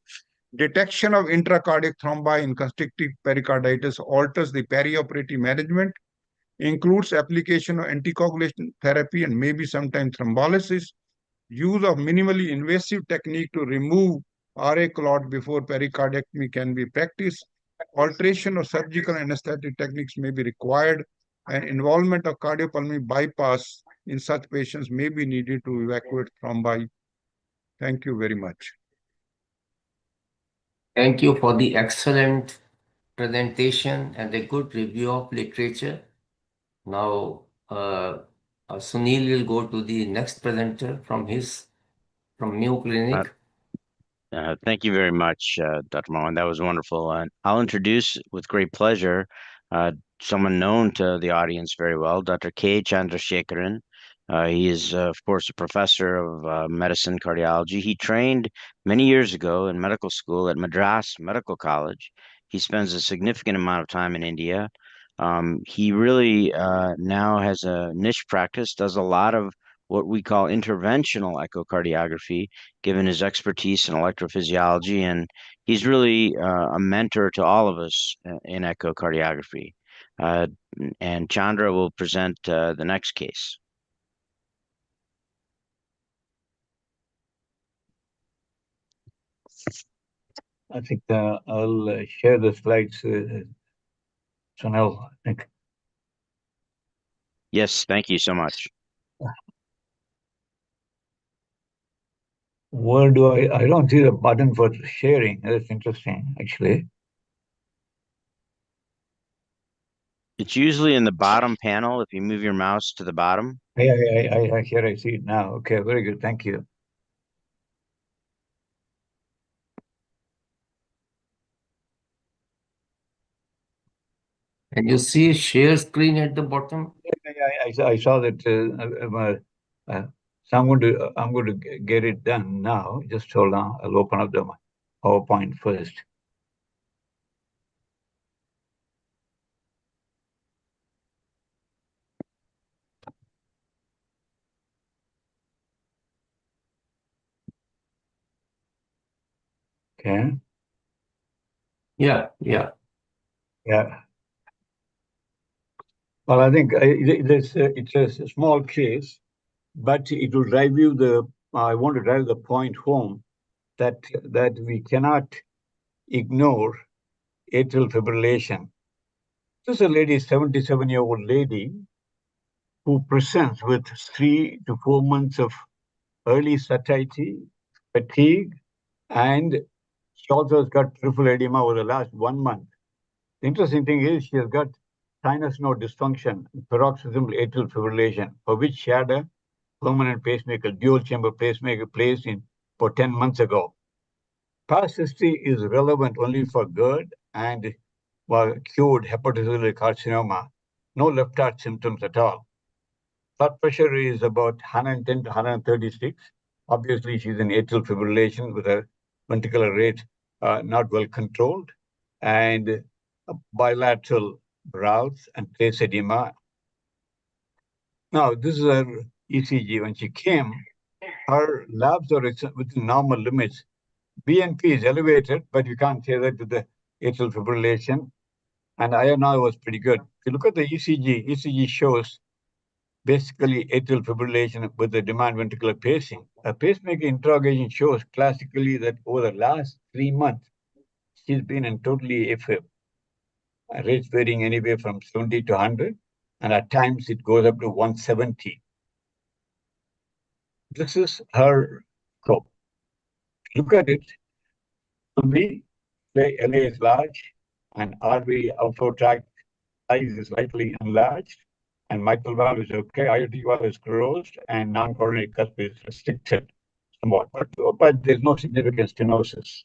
detection of intracardiac thrombi in constrictive pericarditis alters the perioperative management, includes application of anticoagulation therapy and maybe sometimes thrombolysis, use of minimally invasive technique to remove RA clot before pericardiectomy can be practiced, alteration of surgical anesthetic techniques may be required, and involvement of cardiopulmonary bypass in such patients may be needed to evacuate thrombi. Thank you very much. Thank you for the excellent presentation and a good review of literature. Now, Sunil will go to the next presenter from Mayo Clinic. Thank you very much, Dr. Mohan. That was wonderful. I'll introduce with great pleasure someone known to the audience very well, Dr. K. Chandrasekharan. He is, of course, a professor of medicine cardiology. He trained many years ago in medical school at Madras Medical College. He spends a significant amount of time in India. He really now has a niche practice, does a lot of what we call interventional echocardiography, given his expertise in electrophysiology, and he's really a mentor to all of us in echocardiography. And Chandra will present the next case. I think I'll share the slides, Sunil, I think. Yes, thank you so much. Where do I don't see the button for sharing. That's interesting, actually. It's usually in the bottom panel if you move your mouse to the bottom. Yeah, here I see it now. Okay, very good. Thank you. Can you see share screen at the bottom? I saw that. So I'm going to get it done now. Just hold on. I'll open up the PowerPoint first. Okay. Yeah. Well, I think it's a small case, but it will drive you I want to drive the point home that we cannot ignore atrial fibrillation. This is a lady, 77-year-old lady, who presents with 3 to 4 months of early satiety, fatigue, and she also has got peripheral edema over the last 1 month. The interesting thing is she has got sinus node dysfunction, paroxysmal atrial fibrillation, for which she had a permanent pacemaker, dual chamber pacemaker placed in for 10 months ago. Past history is relevant only for GERD and cured hepatocellular carcinoma. No left heart symptoms at all. Blood pressure is about 110 to 136. Obviously, she's in atrial fibrillation with her ventricular rate not well controlled, and bilateral brows and trace edema. Now, this is her ECG. When she came, her labs are within normal limits. BNP is elevated, but you can't say that with the atrial fibrillation. And INR was pretty good. If you look at the ECG shows basically atrial fibrillation with the demand ventricular pacing. A pacemaker interrogation shows classically that over the last 3 months, she's been in totally AFib. Rates varying anywhere from 70 to 100, and at times it goes up to 170. This is her scope. Look at it. LA is large, and RV outflow tract size is slightly enlarged, and mitral valve is okay. IOT valve is closed, and non-coronary cusp is restricted somewhat, but there's no significant stenosis.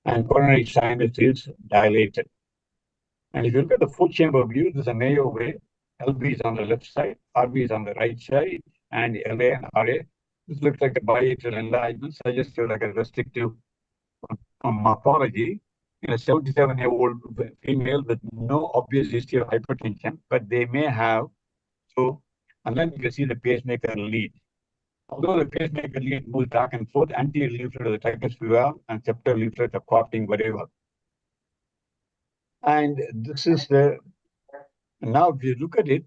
And coronary sinus is dilated. And if you look at the four-chamber view, there's a Mayo way. LV is on the left side, RV is on the right side, and LA and RA. This looks like a biatrial enlargement, suggestive like a restrictive morphology in a 77-year-old female with no obvious history of hypertension, but they may have. So, and then you can see the pacemaker lead. Although the pacemaker lead moves back and forth, anterior leaflet of the tricuspid valve and septal leaflet are coopting very well. And this is the, now if you look at it,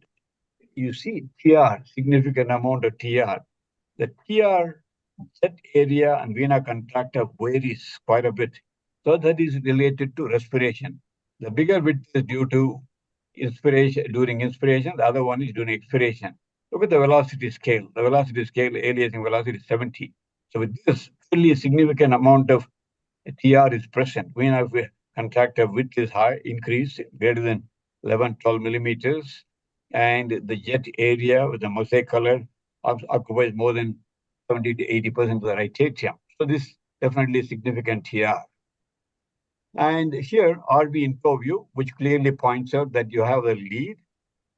you see TR, significant amount of TR. The TR jet area and vena contracta varies quite a bit. So that is related to respiration. The bigger width is due to inspiration, during inspiration, the other one is during expiration. Look at the velocity scale. The velocity scale, aliasing velocity is 70. So with this, really significant amount of TR is present. Vena contracta width is high, increase, greater than 11, 12 millimeters. And the jet area with the mosaic color occupies more than 70 to 80% of the right atrium. So this definitely significant TR. And here, RV info view, which clearly points out that you have a lead,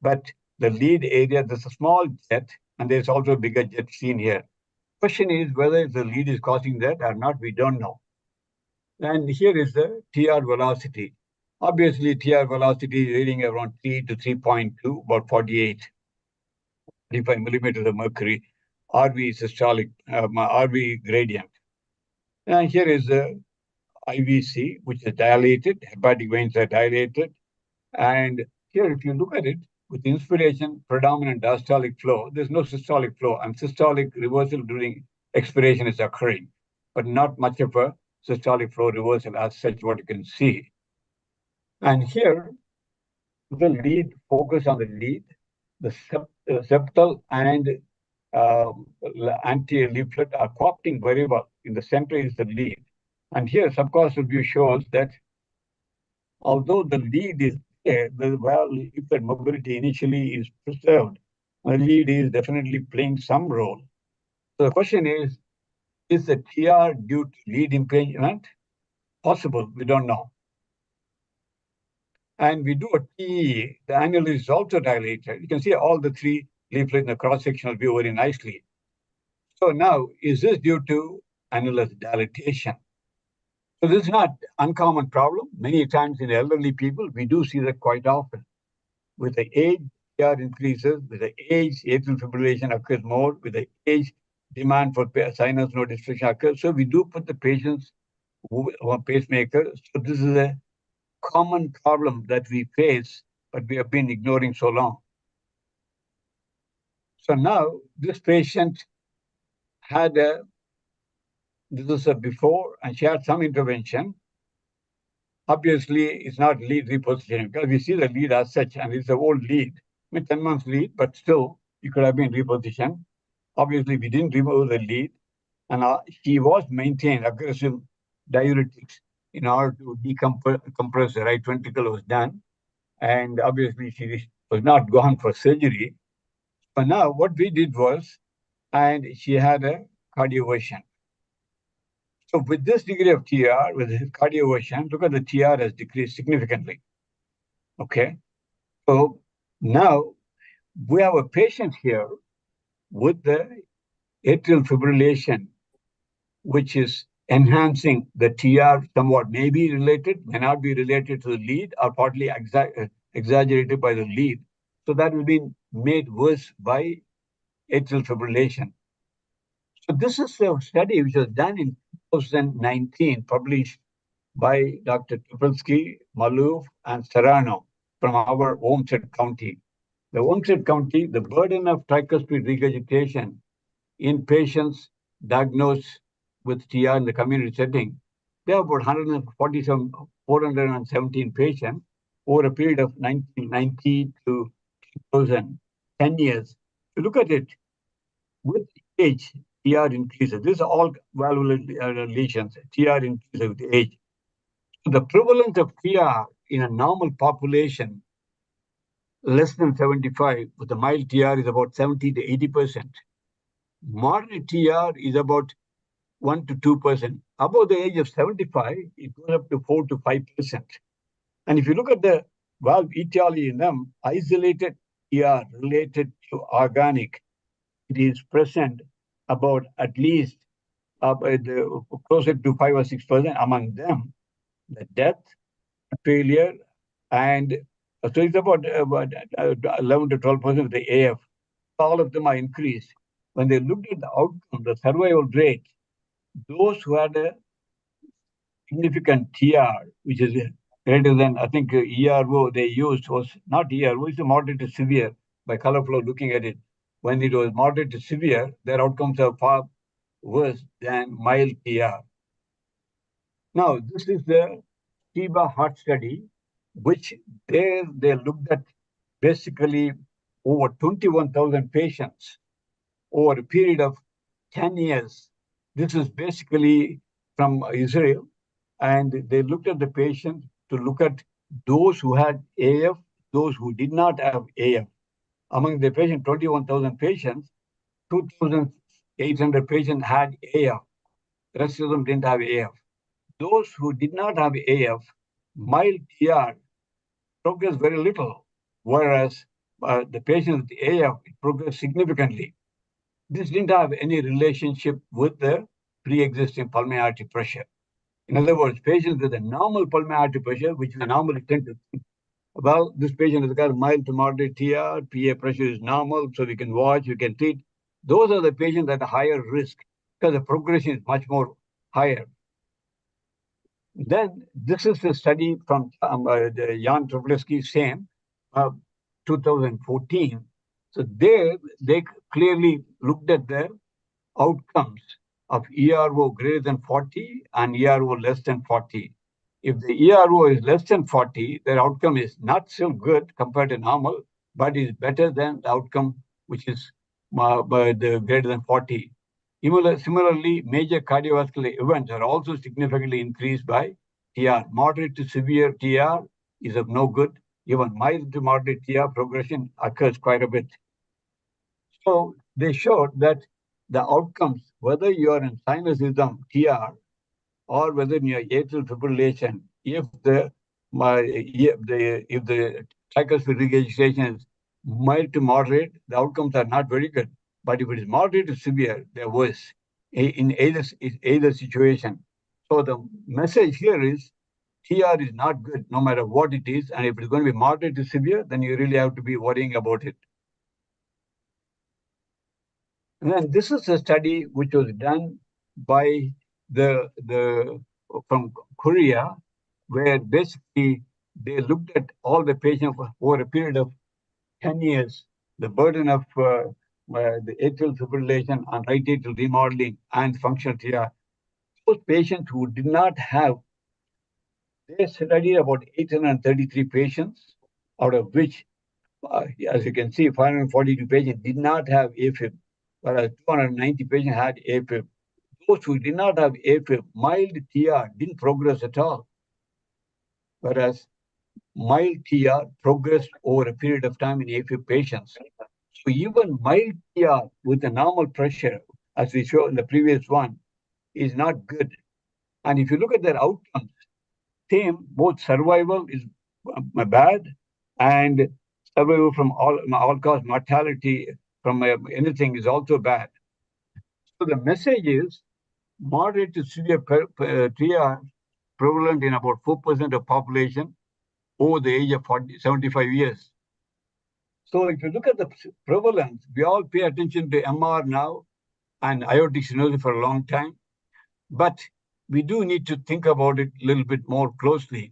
but the lead area, there's a small jet, and there's also a bigger jet seen here. Question is whether the lead is causing that or not, we don't know. And here is the TR velocity. Obviously, TR velocity is reading around 3 to 3.2, about 48, 35 millimeters of mercury. RV systolic, RV gradient. And here is the IVC, which is dilated. Hepatic veins are dilated. And here, if you look at it, with inspiration, predominant diastolic flow, there's no systolic flow, and systolic reversal during expiration is occurring, but not much of a systolic flow reversal as such, what you can see. And here, the lead, focus on the lead, the septal and anterior leaflet are coopting very well. In the center is the lead. And here, subcausal view shows that although the lead is there, the valve leaflet mobility initially is preserved. The lead is definitely playing some role. So the question is the TR due to lead impingement? Possible, we don't know. And we do a TE, the annulus is also dilated. You can see all the three leaflets in the cross-sectional view very nicely. So now, is this due to annulus dilatation? So this is not uncommon problem. Many times in elderly people, we do see that quite often. With the age, TR increases. With the age, atrial fibrillation occurs more. With the age, demand for sinus node restriction occurs. So we do put the patients on pacemaker. So this is a common problem that we face, but we have been ignoring so long. So now this patient had this is a before, and she had some intervention. Obviously, it's not lead repositioning because we see the lead as such, and it's an old lead. I mean, 10 months lead, but still, it could have been repositioned. Obviously, we didn't remove the lead, and she was maintained aggressive diuretics in order to decompress the right ventricle was done. And obviously, she was not gone for surgery. But now, what we did was, and she had a cardioversion. So with this degree of TR, with his cardioversion, look at the TR has decreased significantly. Okay. So now we have a patient here with the atrial fibrillation, which is enhancing the TR somewhat, may be related, may not be related to the lead, or partly exaggerated by the lead. So that will be made worse by atrial fibrillation. So this is a study which was done in 2019, published by Dr. Tupelsky, Malouf, and Serrano from our Olmsted County. The Olmsted County, the burden of tricuspid regurgitation in patients diagnosed with TR in the community setting, there are about 417 patients over a period of 1990 to 2000, 10 years. If you look at it, with age, TR increases. These are all valvular lesions. TR increases with age. So the prevalence of TR in a normal population less than 75 with a mild TR is about 70 to 80%. Moderate TR is about 1 to 2%. Above the age of 75, it goes up to 4 to 5%. And if you look at the valve etiology in them, isolated ER related to organic, it is present about at least closer to 5 or 6% among them. The death, failure, and so it's about 11 to 12% of the AF. All of them are increased. When they looked at the outcome, the survival rate, those who had a significant TR, which is greater than, I think, ERO they used was not ERO, it's a moderate to severe by color flow looking at it. When it was moderate to severe, their outcomes are far worse than mild TR. Now, this is the Sheba heart study, which they looked at basically over 21,000 patients over a period of 10 years. This is basically from Israel. And they looked at the patients to look at those who had AF, those who did not have AF. Among the patient, 21,000 patients, 2,800 patients had AF. The rest of them didn't have AF. Those who did not have AF, mild TR, progressed very little, whereas the patients with AF progressed significantly. This didn't have any relationship with the pre-existing pulmonary artery pressure. In other words, patients with a normal pulmonary artery pressure, which we normally tend to think, well, this patient has got mild to moderate TR, PA pressure is normal, so we can watch, we can treat. Those are the patients at a higher risk because the progression is much more higher. Then this is a study from Jan Trubleski, same, 2014. So there, they clearly looked at the outcomes of ERO greater than 40 and ERO less than 40. If the ERO is less than 40, their outcome is not so good compared to normal, but is better than the outcome which is by the greater than 40. Similarly, major cardiovascular events are also significantly increased by TR. Moderate to severe TR is of no good. Even mild to moderate TR progression occurs quite a bit. So they showed that the outcomes, whether you are in sinusism TR or whether in your atrial fibrillation, if the tricuspid regurgitation is mild to moderate, the outcomes are not very good. But if it is moderate to severe, they're worse in either situation. So the message here is TR is not good no matter what it is. And if it's going to be moderate to severe, then you really have to be worrying about it. And then this is a study which was done by from Korea, where basically they looked at all the patients over a period of 10 years, the burden of the atrial fibrillation and right atrial remodeling and functional TR. Those patients who did not have, they studied about 833 patients, out of which, as you can see, 542 patients did not have AFib, whereas 290 patients had AFib. Those who did not have AFib, mild TR didn't progress at all, whereas mild TR progressed over a period of time in AFib patients. So even mild TR with a normal pressure, as we showed in the previous one, is not good. And if you look at their outcomes, same, both survival is bad and survival from all-cause mortality from anything is also bad. So the message is moderate to severe TR prevalent in about 4% of population over the age of 75 years. So if you look at the prevalence, we all pay attention to MR now and aortic stenosis for a long time, but we do need to think about it a little bit more closely.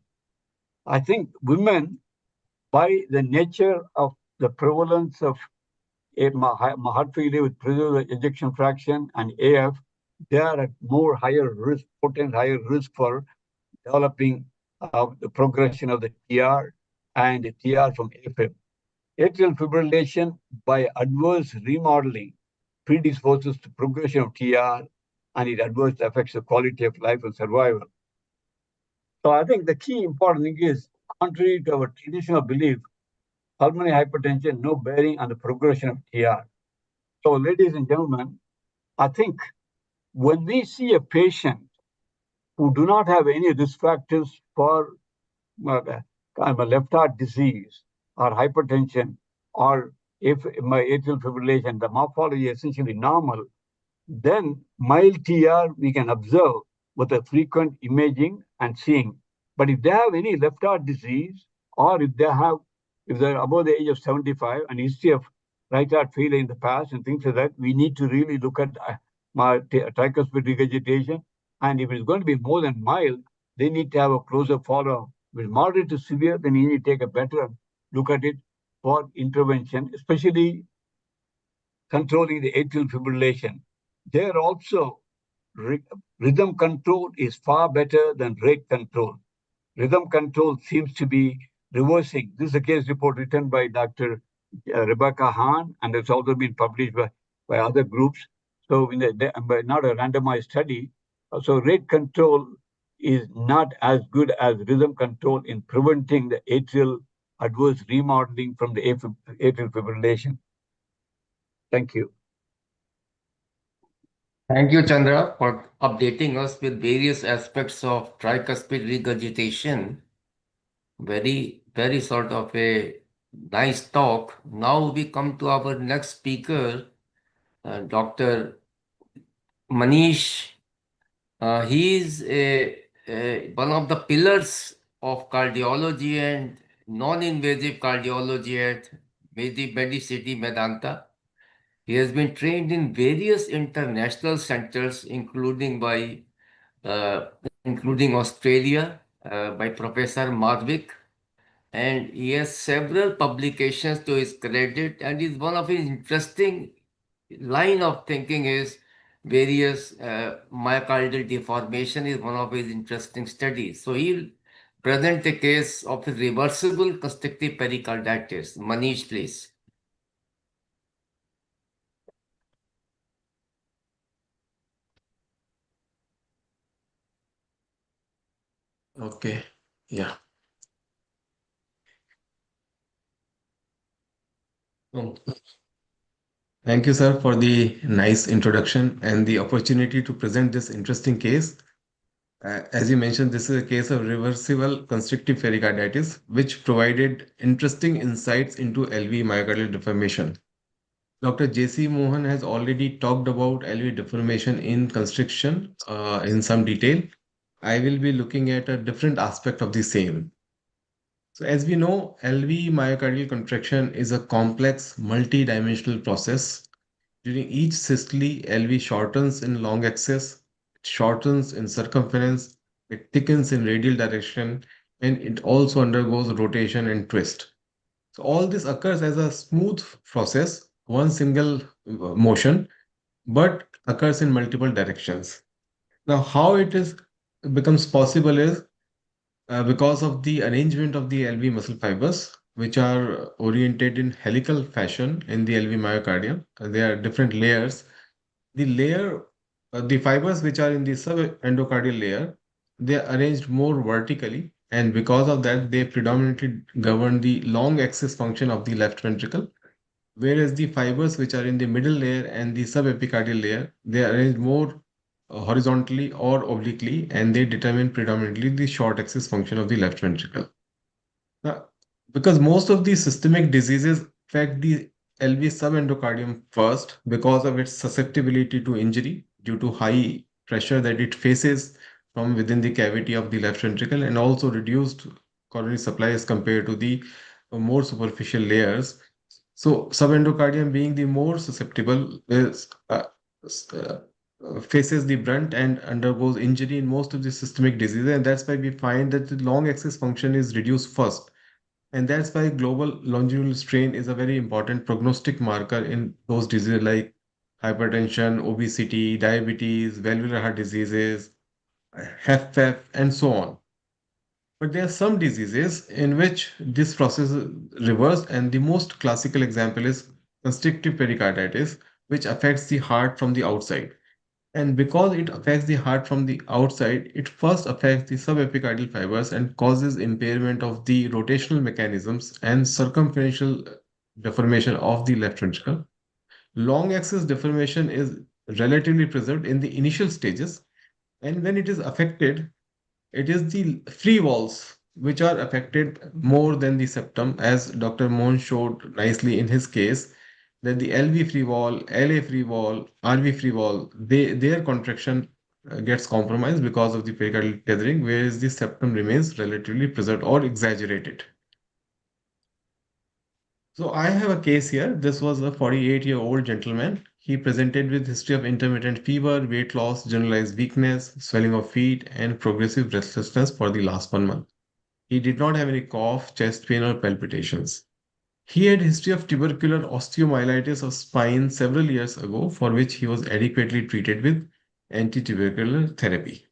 I think women, by the nature of the prevalence of heart failure with preserved ejection fraction and AF, they are at more higher risk, potent higher risk for developing the progression of the TR and the TR from AFib. Atrial fibrillation by adverse remodeling predisposes to progression of TR, and it adversely affects the quality of life and survival. So I think the key important thing is, contrary to our traditional belief, pulmonary hypertension no bearing on the progression of TR. So ladies and gentlemen, I think when we see a patient who do not have any risk factors for left heart disease or hypertension, or if my atrial fibrillation, the morphology is essentially normal, then mild TR we can observe with a frequent imaging and seeing. But if they have any left heart disease, or if they're above the age of 75 and history of right heart failure in the past and things like that, we need to really look at my tricuspid regurgitation. And if it's going to be more than mild, they need to have a closer follow-up. If it's moderate to severe, then you need to take a better look at it for intervention, especially controlling the atrial fibrillation. There also, rhythm control is far better than rate control. Rhythm control seems to be reversing. This is a case report written by Dr. Rebecca Hahn, and it's also been published by other groups. So, but not a randomized study. So, rate control is not as good as rhythm control in preventing the atrial adverse remodeling from the atrial fibrillation. Thank you. Thank you, Chandra, for updating us with various aspects of tricuspid regurgitation. Very, very sort of a nice talk. Now we come to our next speaker, Dr. Manish. He is one of the pillars of cardiology and non-invasive cardiology at Medicity Medanta. He has been trained in various international centers, including Australia, by Professor Madvik, and he has several publications to his credit. And is one of his interesting line of thinking is various myocardial deformation is one of his interesting studies. So he'll present a case of a reversible constrictive pericarditis. Manish, please. Okay. Yeah. Oh. Thank you, sir, for the nice introduction and the opportunity to present this interesting case. As you mentioned, this is a case of reversible constrictive pericarditis, which provided interesting insights into LV myocardial deformation. Dr. J.C. Mohan has already talked about LV deformation in constriction in some detail. I will be looking at a different aspect of the same. So, as we know, LV myocardial contraction is a complex, multi-dimensional process. During each systole, LV shortens in long axis, it shortens in circumference, it thickens in radial direction, and it also undergoes rotation and twist. So all this occurs as a smooth process, one single motion, but occurs in multiple directions. Now, how it is becomes possible is because of the arrangement of the LV muscle fibers, which are oriented in helical fashion in the LV myocardium. There are different layers. The fibers which are in the subendocardial layer, they are arranged more vertically, and because of that, they predominantly govern the long axis function of the left ventricle. Whereas the fibers which are in the middle layer and the subepicardial layer, they are arranged more horizontally or obliquely, and they determine predominantly the short axis function of the left ventricle. Now, because most of these systemic diseases affect the LV subendocardium first because of its susceptibility to injury due to high pressure that it faces from within the cavity of the left ventricle, and also reduced coronary supply as compared to the more superficial layers. So, subendocardium being the more susceptible faces the brunt and undergoes injury in most of the systemic diseases, and that's why we find that the long axis function is reduced first. And that's why global longitudinal strain is a very important prognostic marker in those diseases like hypertension, obesity, diabetes, valvular heart diseases, HFpEF, and so on. But there are some diseases in which this process is reversed, and the most classical example is constrictive pericarditis, which affects the heart from the outside. And because it affects the heart from the outside, it first affects the subepicardial fibers and causes impairment of the rotational mechanisms and circumferential deformation of the left ventricle. Long axis deformation is relatively preserved in the initial stages, and when it is affected, it is the free walls which are affected more than the septum, as Dr. Mohan showed nicely in his case, that the LV free wall, LA free wall, RV free wall, their contraction gets compromised because of the pericardial tethering, whereas the septum remains relatively preserved or exaggerated. So I have a case here. This was a 48-year-old gentleman. He presented with history of intermittent fever, weight loss, generalized weakness, swelling of feet, and progressive restlessness for the last 1 month. He did not have any cough, chest pain, or palpitations. He had history of tubercular osteomyelitis of spine several years ago, for which he was adequately treated with anti-tubercular therapy.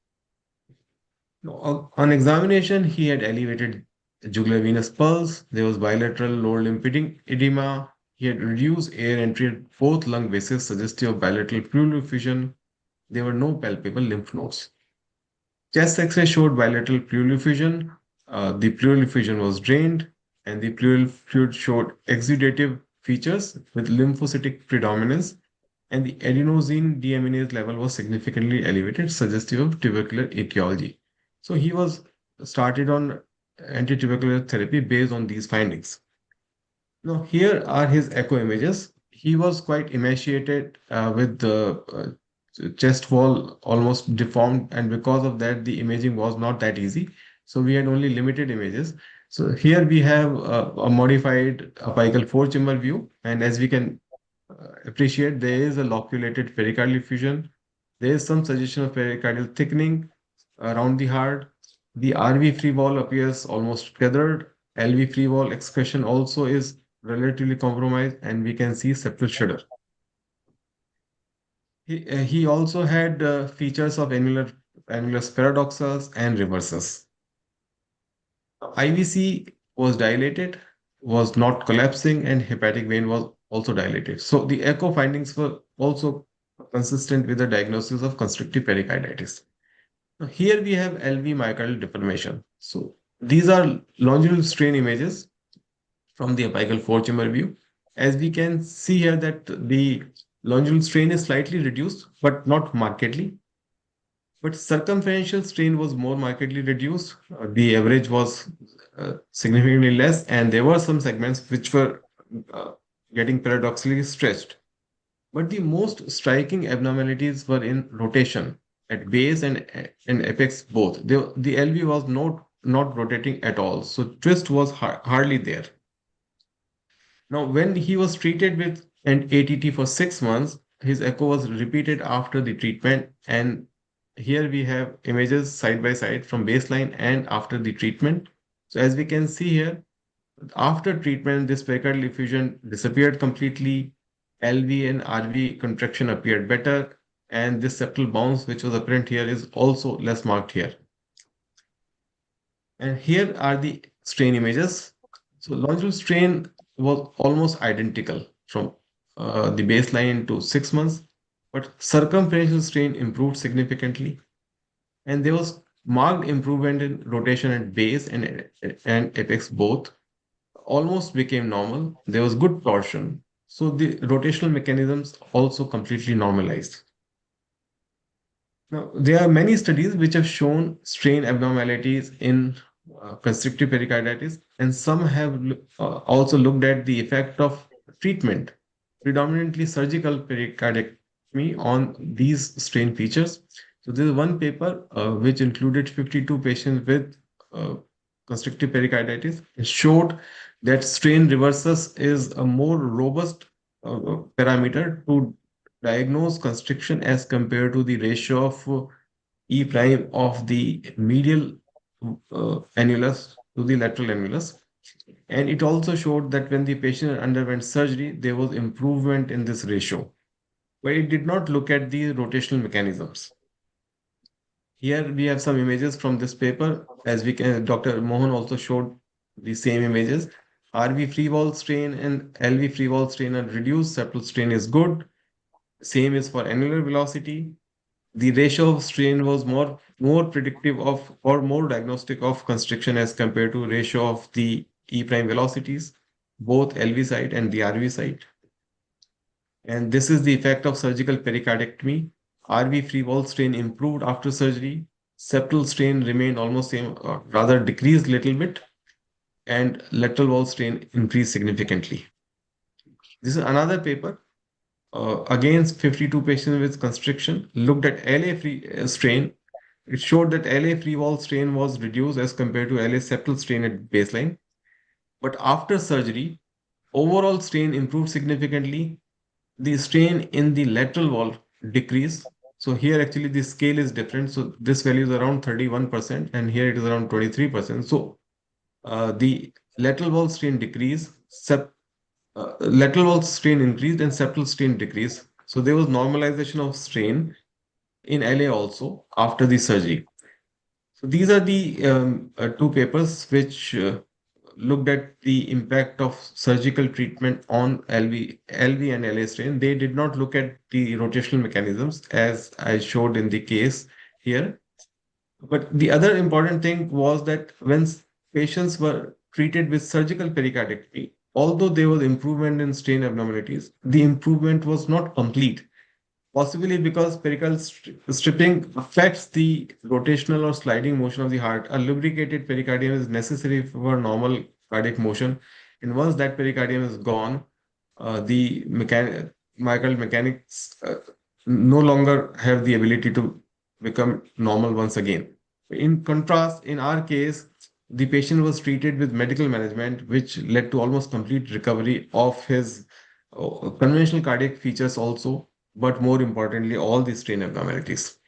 On examination, he had elevated jugular venous pulse. There was bilateral lower limb edema. He had reduced air entry at both lung bases, suggestive of bilateral pleural effusion. There were no palpable lymph nodes. Chest X-ray showed bilateral pleural effusion. The pleural effusion was drained, and the pleural fluid showed exudative features with lymphocytic predominance, and the adenosine deaminase level was significantly elevated, suggestive of tubercular etiology. So he was started on anti-tubercular therapy based on these findings. Now, here are his echo images. He was quite emaciated with the chest wall almost deformed, and because of that, the imaging was not that easy. So we had only limited images. So here we have a modified apical four-chamber view, and as we can appreciate, there is a loculated pericardial effusion. There is some suggestion of pericardial thickening around the heart. The RV free wall appears almost tethered. LV free wall excretion also is relatively compromised, and we can see septal shudder. He also had features of annulus paradoxus and reversus. IVC was dilated, was not collapsing, and hepatic vein was also dilated. So the echo findings were also consistent with the diagnosis of constrictive pericarditis. Now, here we have LV myocardial deformation. So these are longitudinal strain images from the apical four-chamber view. As we can see here that the longitudinal strain is slightly reduced, but not markedly. But circumferential strain was more markedly reduced. The average was significantly less, and there were some segments which were getting paradoxically stretched. But the most striking abnormalities were in rotation at base and apex both. The LV was not rotating at all, so twist was hardly there. Now, when he was treated with an ATT for 6 months, his echo was repeated after the treatment, and here we have images side by side from baseline and after the treatment. So as we can see here, after treatment, this pericardial effusion disappeared completely. LV and RV contraction appeared better, and this septal bounce, which was apparent here, is also less marked here. And here are the strain images. So longitudinal strain was almost identical from the baseline to 6 months, but circumferential strain improved significantly. And there was marked improvement in rotation at base and apex both, almost became normal. There was good torsion. So the rotational mechanisms also completely normalized. Now, there are many studies which have shown strain abnormalities in constrictive pericarditis, and some have also looked at the effect of treatment, predominantly surgical pericardectomy, on these strain features. So there is one paper which included 52 patients with constrictive pericarditis. It showed that strain reversus is a more robust parameter to diagnose constriction as compared to the ratio of E prime of the medial annulus to the lateral annulus. And it also showed that when the patient underwent surgery, there was improvement in this ratio, but it did not look at the rotational mechanisms. Here we have some images from this paper. As we can, Dr. Mohan also showed the same images. RV free wall strain and LV free wall strain are reduced. Septal strain is good. Same is for annular velocity. The ratio of strain was more predictive of, or more diagnostic of, constriction as compared to ratio of the E prime velocities, both LV site and the RV site. And this is the effect of surgical pericardectomy. RV free wall strain improved after surgery. Septal strain remained almost same, or rather decreased little bit, and lateral wall strain increased significantly. This is another paper. Against 52 patients with constriction, looked at LA free strain. It showed that LA free wall strain was reduced as compared to LA septal strain at baseline. But after surgery, overall strain improved significantly. The strain in the lateral wall decreased. So here actually the scale is different. So this value is around 31%, and here it is around 23%. So the lateral wall strain decreased, lateral wall strain increased, and septal strain decreased. So there was normalization of strain in LA also after the surgery. So these are the two papers which looked at the impact of surgical treatment on LV and LA strain. They did not look at the rotational mechanisms as I showed in the case here. But the other important thing was that when patients were treated with surgical pericardectomy, although there was improvement in strain abnormalities, the improvement was not complete, possibly because pericardial stripping affects the rotational or sliding motion of the heart. A lubricated pericardium is necessary for normal cardiac motion, and once that pericardium is gone, the myocardial mechanics no longer have the ability to become normal once again. In contrast, in our case, the patient was treated with medical management, which led to almost complete recovery of his conventional cardiac features also, but more importantly, all the strain abnormalities.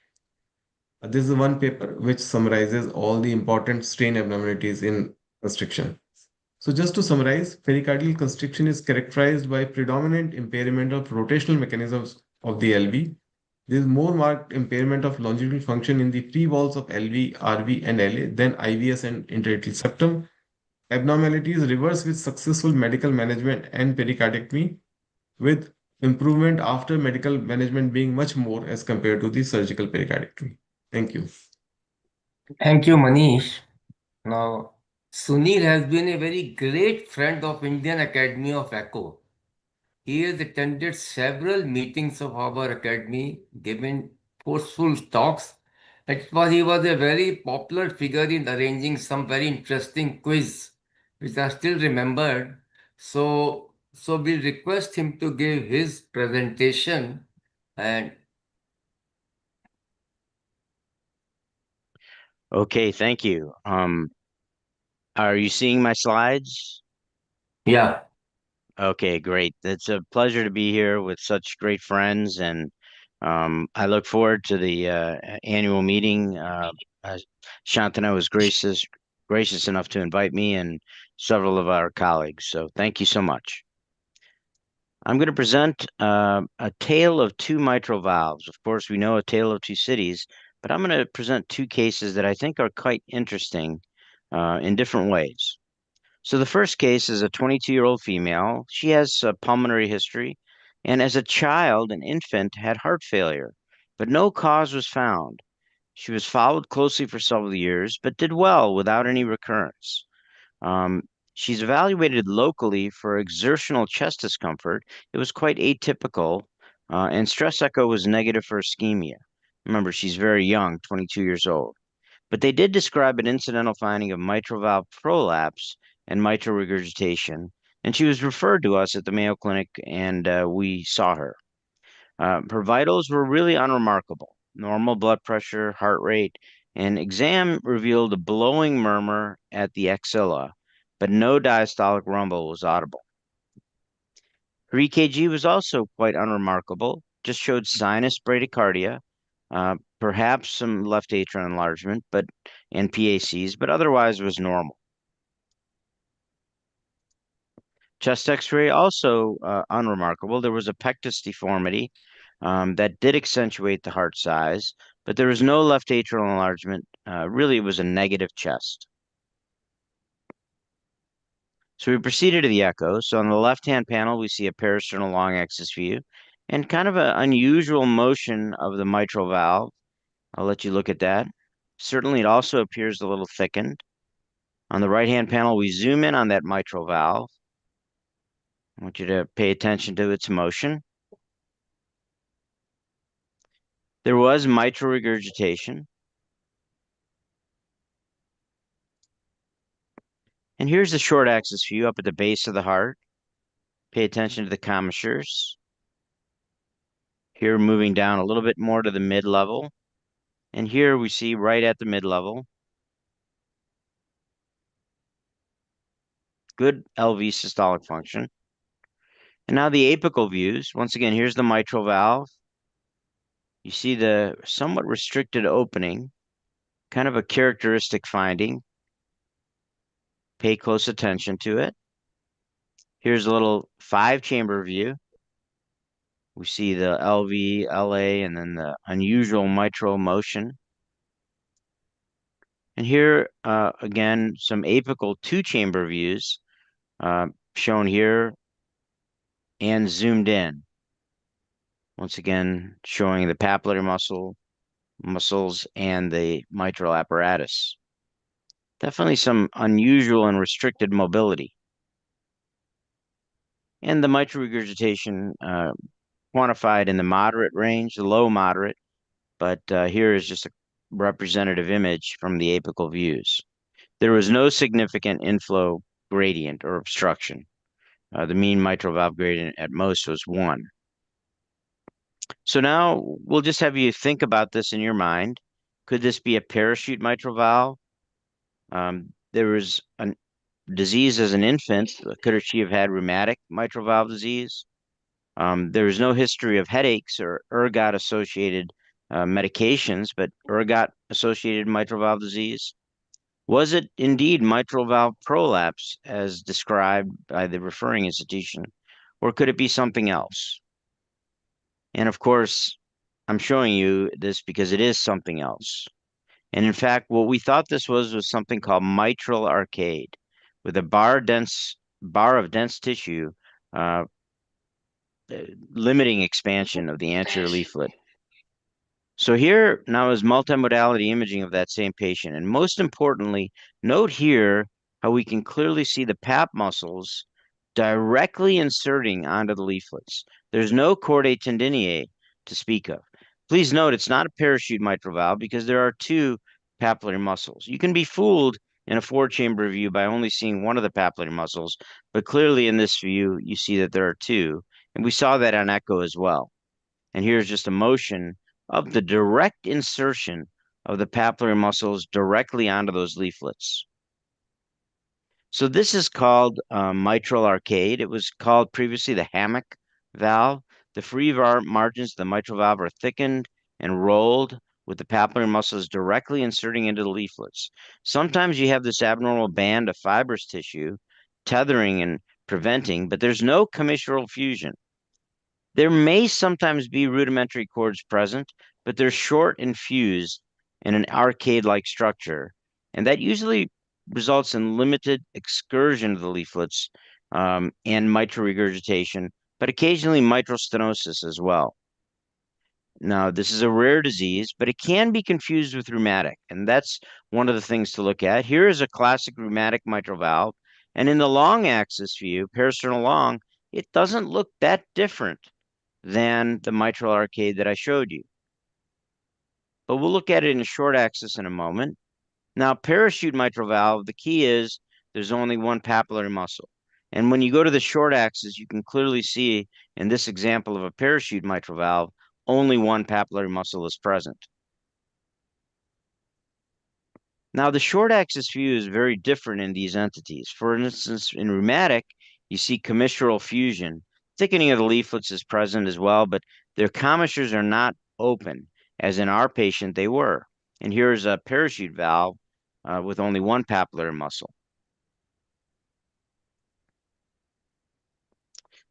This is one paper which summarizes all the important strain abnormalities in constriction. So just to summarize, pericardial constriction is characterized by predominant impairment of rotational mechanisms of the LV. There is more marked impairment of longitudinal function in the free walls of LV, RV, and LA than IVS and interatrial septum. Abnormalities reverse with successful medical management and pericardectomy, with improvement after medical management being much more as compared to the surgical pericardectomy. Thank you. Thank you, Manish. Now, Sunil has been a very great friend of Indian Academy of Echo. He has attended several meetings of our academy, given forceful talks. He was a very popular figure in arranging some very interesting quiz, which I still remembered. So we request him to give his presentation. And Okay, thank you. Are you seeing my slides? yeah, Okay, great. It's a pleasure to be here with such great friends, and I look forward to the annual meeting. Shantanu was gracious enough to invite me and several of our colleagues. So thank you so much. I'm going to present a tale of two mitral valves. Of course, we know A Tale of Two Cities, but I'm going to present two cases that I think are quite interesting in different ways. So the first case is a 22-year-old female. She has a pulmonary history, and as a child, an infant, had heart failure, but no cause was found. She was followed closely for several years, but did well without any recurrence. Um, she's evaluated locally for exertional chest discomfort. It was quite atypical, and stress echo was negative for ischemia. Remember, she's very young, 22 years old. But they did describe an incidental finding of mitral valve prolapse and mitral regurgitation, and she was referred to us at the Mayo Clinic, and we saw her. Her vitals were really unremarkable. Normal blood pressure, heart rate, and exam revealed a blowing murmur at the axilla, but no diastolic rumble was audible. Her EKG was also quite unremarkable, just showed sinus bradycardia, perhaps some left atrial enlargement, and PACs, but otherwise was normal. Chest X-ray also unremarkable. There was a pectus deformity that did accentuate the heart size, but there was no left atrial enlargement. Really, it was a negative chest. So we proceeded to the echo. So on the left-hand panel, we see a parasternal long axis view and kind of an unusual motion of the mitral valve. I'll let you look at that. Certainly, it also appears a little thickened. On the right-hand panel, we zoom in on that mitral valve. I want you to pay attention to its motion. There was mitral regurgitation. And here's the short axis view up at the base of the heart. Pay attention to the commissures. Here, moving down a little bit more to the mid-level. And here we see right at the mid-level, good LV systolic function. And now the apical views. Once again, here's the mitral valve. You see the somewhat restricted opening, kind of a characteristic finding. Pay close attention to it. Here's a little 5-chamber view. We see the LV, LA, and then the unusual mitral motion. And here, again, some apical 2-chamber views shown here and zoomed in. Once again, showing the papillary muscles and the mitral apparatus. Definitely some unusual and restricted mobility. And the mitral regurgitation quantified in the moderate range, the low moderate, but here is just a representative image from the apical views. There was no significant inflow gradient or obstruction. The mean mitral valve gradient at most was 1. So now we'll just have you think about this in your mind. Could this be a parachute mitral valve? There was a disease as an infant. Could she have had rheumatic mitral valve disease? There was no history of headaches or ergot-associated medications, but ergot-associated mitral valve disease. Was it indeed mitral valve prolapse as described by the referring institution, or could it be something else? And of course, I'm showing you this because it is something else. And in fact, what we thought this was something called mitral arcade, with a bar of dense tissue limiting expansion of the anterior leaflet. So here now is multimodality imaging of that same patient. And most importantly, note here how we can clearly see the pap muscles directly inserting onto the leaflets. There's no chordae tendineae to speak of. Please note it's not a parachute mitral valve because there are 2 papillary muscles. You can be fooled in a 4-chamber view by only seeing one of the papillary muscles, but clearly in this view, you see that there are 2. And we saw that on echo as well. And here's just a motion of the direct insertion of the papillary muscles directly onto those leaflets. So this is called mitral arcade. It was called previously the hammock valve. The free margins of the mitral valve are thickened and rolled with the papillary muscles directly inserting into the leaflets. Sometimes you have this abnormal band of fibrous tissue tethering and preventing, but there's no commissural fusion. There may sometimes be rudimentary cords present, but they're short and fused in an arcade-like structure. And that usually results in limited excursion of the leaflets and mitral regurgitation, but occasionally mitral stenosis as well. Now, this is a rare disease, but it can be confused with rheumatic, and that's one of the things to look at. Here is a classic rheumatic mitral valve, and in the long axis view, parasternal long, it doesn't look that different than the mitral arcade that I showed you. But we'll look at it in a short axis in a moment. Now, parachute mitral valve, the key is there's only one papillary muscle. And when you go to the short axis, you can clearly see in this example of a parachute mitral valve, only one papillary muscle is present. Now, the short axis view is very different in these entities. For instance, in rheumatic, you see commissural fusion. Thickening of the leaflets is present as well, but their commissures are not open, as in our patient they were. And here's a parachute valve with only one papillary muscle.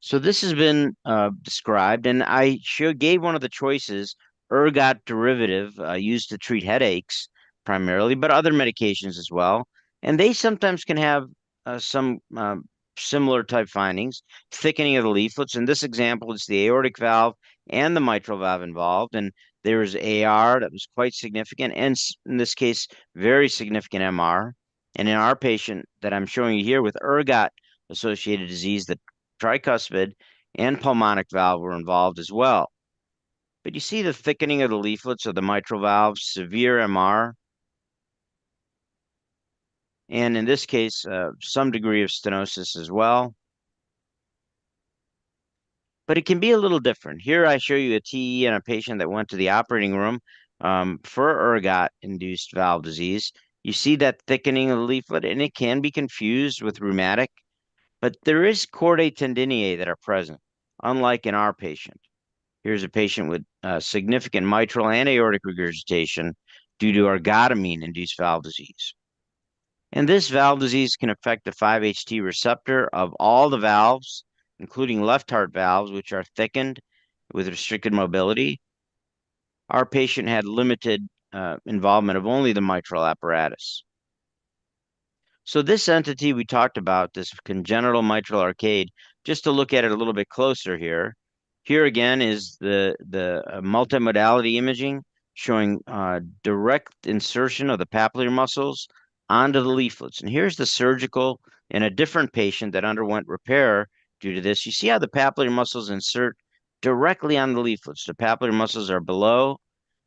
So this has been described, and I gave one of the choices, ergot derivative, used to treat headaches primarily, but other medications as well. And they sometimes can have some similar type findings, thickening of the leaflets. In this example, it's the aortic valve and the mitral valve involved. And there was AR that was quite significant, and in this case, very significant MR. And in our patient that I'm showing you here with ergot-associated disease, the tricuspid and pulmonic valve were involved as well. But you see the thickening of the leaflets of the mitral valve, severe MR. and in this case, some degree of stenosis as well. But it can be a little different. Here I show you a TE in a patient that went to the operating room for ergot-induced valve disease. You see that thickening of the leaflet, and it can be confused with rheumatic, but there is chordae tendineae that are present, unlike in our patient. Here's a patient with significant mitral and aortic regurgitation due to ergotamine-induced valve disease. And this valve disease can affect the 5-HT receptor of all the valves, including left heart valves, which are thickened with restricted mobility. Our patient had limited involvement of only the mitral apparatus. So this entity we talked about, this congenital mitral arcade, just to look at it a little bit closer here. Here again is the multimodality imaging showing direct insertion of the papillary muscles onto the leaflets. And here's the surgical in a different patient that underwent repair due to this. You see how the papillary muscles insert directly on the leaflets. The papillary muscles are below,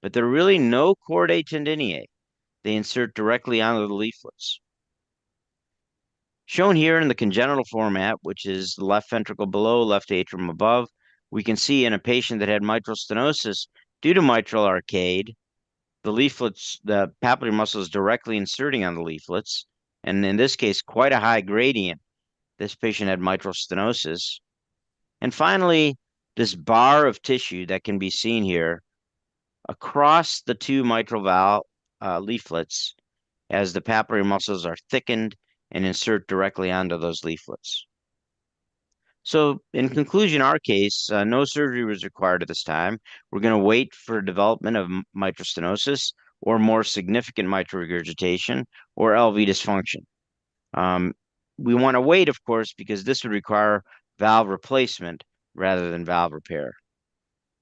but there are really no chordae tendineae. They insert directly onto the leaflets. Shown here in the congenital format, which is left ventricle below, left atrium above, we can see in a patient that had mitral stenosis due to mitral arcade, the leaflets, the papillary muscles directly inserting on the leaflets, and in this case, quite a high gradient. This patient had mitral stenosis. And finally, this bar of tissue that can be seen here across the two mitral valve leaflets as the papillary muscles are thickened and insert directly onto those leaflets. So in conclusion, our case, no surgery was required at this time. We're going to wait for development of mitral stenosis or more significant mitral regurgitation or LV dysfunction. We want to wait, of course, because this would require valve replacement rather than valve repair.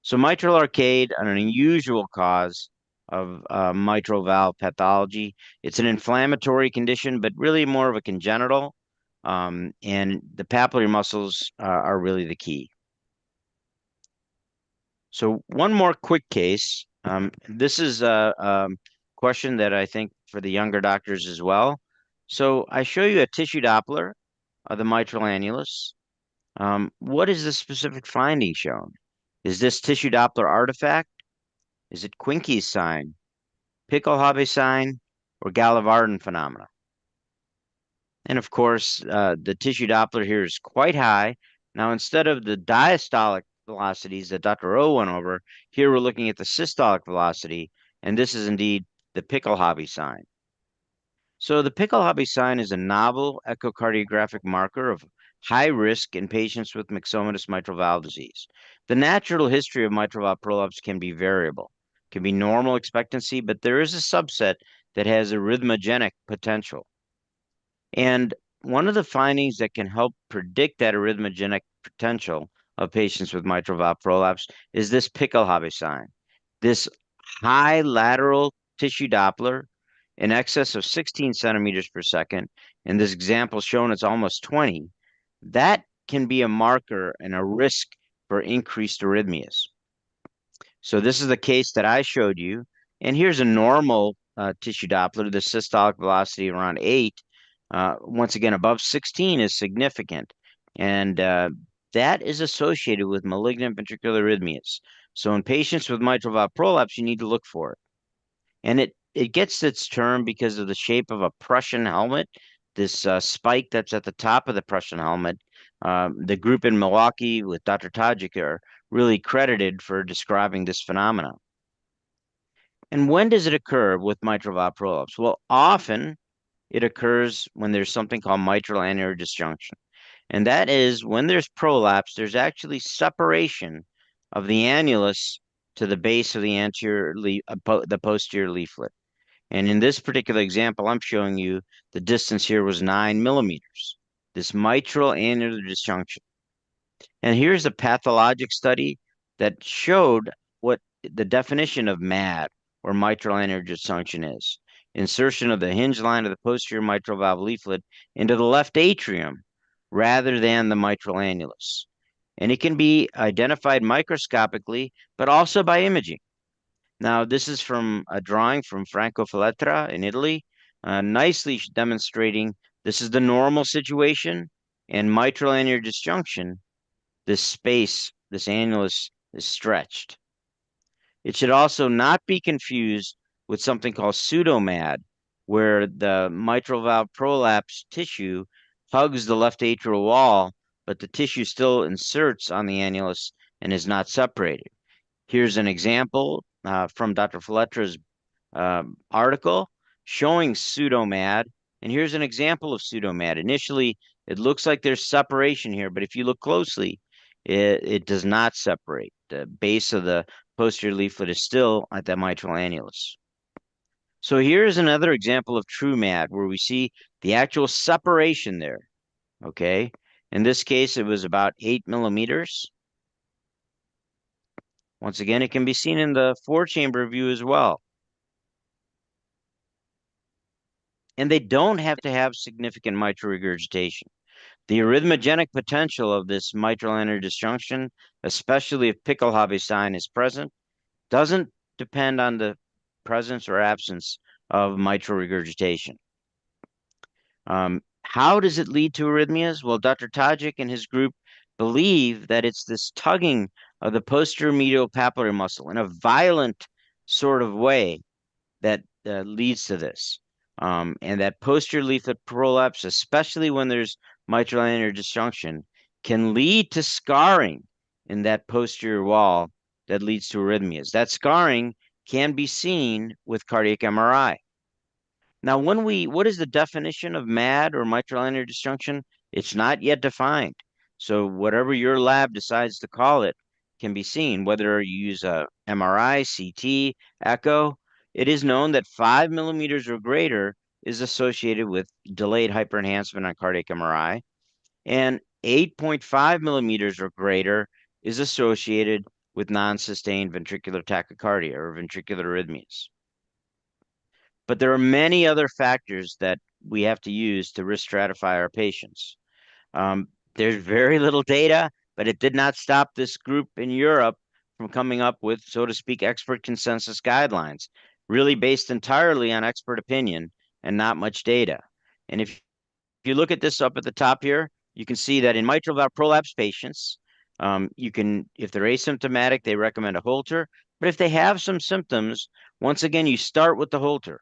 So mitral arcade, an unusual cause of mitral valve pathology. It's an inflammatory condition, but really more of a congenital, and the papillary muscles are really the key. So one more quick case. This is a question that I think for the younger doctors as well. So I show you a tissue Doppler of the mitral annulus. What is the specific finding shown? Is this tissue Doppler artifact? Is it Quincke's sign, Pickelhaube sign, or Gallivardin phenomena? And of course, the tissue Doppler here is quite high. Now, instead of the diastolic velocities that Dr. O went over, here we're looking at the systolic velocity, and this is indeed the Pickelhaube sign. So the Pickelhaube sign is a novel echocardiographic marker of high risk in patients with myxomatous mitral valve disease. The natural history of mitral valve prolapse can be variable, can be normal expectancy, but there is a subset that has arrhythmogenic potential. And one of the findings that can help predict that arrhythmogenic potential of patients with mitral valve prolapse is this Pickelhaube sign. This high lateral tissue Doppler in excess of 16 centimeters per second. In this example shown, it's almost 20. That can be a marker and a risk for increased arrhythmias. So this is the case that I showed you. And here's a normal tissue Doppler, the systolic velocity around 8. Once again, above 16 is significant. And that is associated with malignant ventricular arrhythmias. So in patients with mitral valve prolapse, you need to look for it. And it gets its term because of the shape of a Prussian helmet, this spike that's at the top of the Prussian helmet. The group in Milwaukee with Dr. Tajik are really credited for describing this phenomenon. And when does it occur with mitral valve prolapse? Well, often it occurs when there's something called mitral annular disjunction. And that is when there's prolapse, there's actually separation of the annulus to the base of the anterior the posterior leaflet. And in this particular example, I'm showing you the distance here was 9 millimeters, this mitral annular disjunction. And here's a pathologic study that showed what the definition of MAD, or mitral annular disjunction, is. Insertion of the hinge line of the posterior mitral valve leaflet into the left atrium rather than the mitral annulus. And it can be identified microscopically, but also by imaging. Now, this is from a drawing from Franco Felletra in Italy. nicely demonstrating this is the normal situation, and mitral annular disjunction, this space, this annulus is stretched. It should also not be confused with something called pseudomad, where the mitral valve prolapse tissue hugs the left atrial wall, but the tissue still inserts on the annulus and is not separated. Here's an example from Dr. Fletcher's article showing pseudomad, and here's an example of pseudomad. Initially, it looks like there's separation here, but if you look closely, it does not separate. The base of the posterior leaflet is still at the mitral annulus. So here's another example of true MAD where we see the actual separation there, okay? In this case, it was about 8 millimeters. Once again, it can be seen in the 4-chamber view as well. And they don't have to have significant mitral regurgitation. The arrhythmogenic potential of this mitral annular disjunction, especially if Pickelhabe sign is present, doesn't depend on the presence or absence of mitral regurgitation. How does it lead to arrhythmias? Well, Dr. Tajik and his group believe that it's this tugging of the posterior medial papillary muscle in a violent sort of way that leads to this. And that posterior leaflet prolapse, especially when there's mitral annular disjunction, can lead to scarring in that posterior wall that leads to arrhythmias. That scarring can be seen with cardiac MRI. Now, what is the definition of MAD or mitral annular disjunction? It's not yet defined. So whatever your lab decides to call it can be seen, whether you use a MRI, CT, echo. It is known that 5 millimeters or greater is associated with delayed hyperenhancement on cardiac MRI, and 8.5 millimeters or greater is associated with non-sustained ventricular tachycardia or ventricular arrhythmias. But there are many other factors that we have to use to risk stratify our patients. There's very little data, but it did not stop this group in Europe from coming up with, so to speak, expert consensus guidelines, really based entirely on expert opinion and not much data. And if you look at this up at the top here, you can see that in mitral valve prolapse patients, if they're asymptomatic, they recommend a Holter. But if they have some symptoms, once again, you start with the Holter.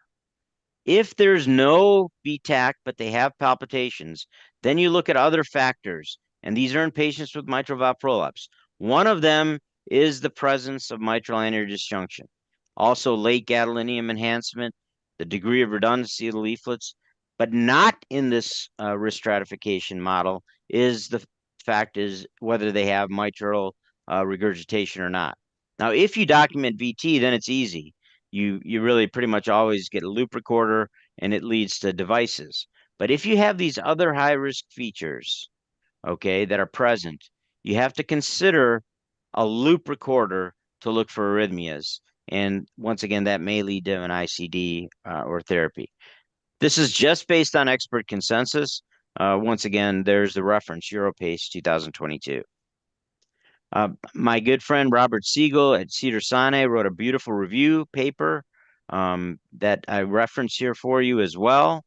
If there's no BTAC, but they have palpitations, then you look at other factors, and these are in patients with mitral valve prolapse. One of them is the presence of mitral annular disjunction. Also, late gadolinium enhancement, the degree of redundancy of the leaflets, but not in this risk stratification model is the fact is whether they have mitral regurgitation or not. Now, if you document VT, then it's easy. You really pretty much always get a loop recorder, and it leads to devices. But if you have these other high risk features, okay, that are present, you have to consider a loop recorder to look for arrhythmias. And once again, that may lead to an ICD or therapy. This is just based on expert consensus. Once again, there's the reference, Europace 2022. My good friend Robert Siegel at Cedars-Sinai wrote a beautiful review paper that I reference here for you as well.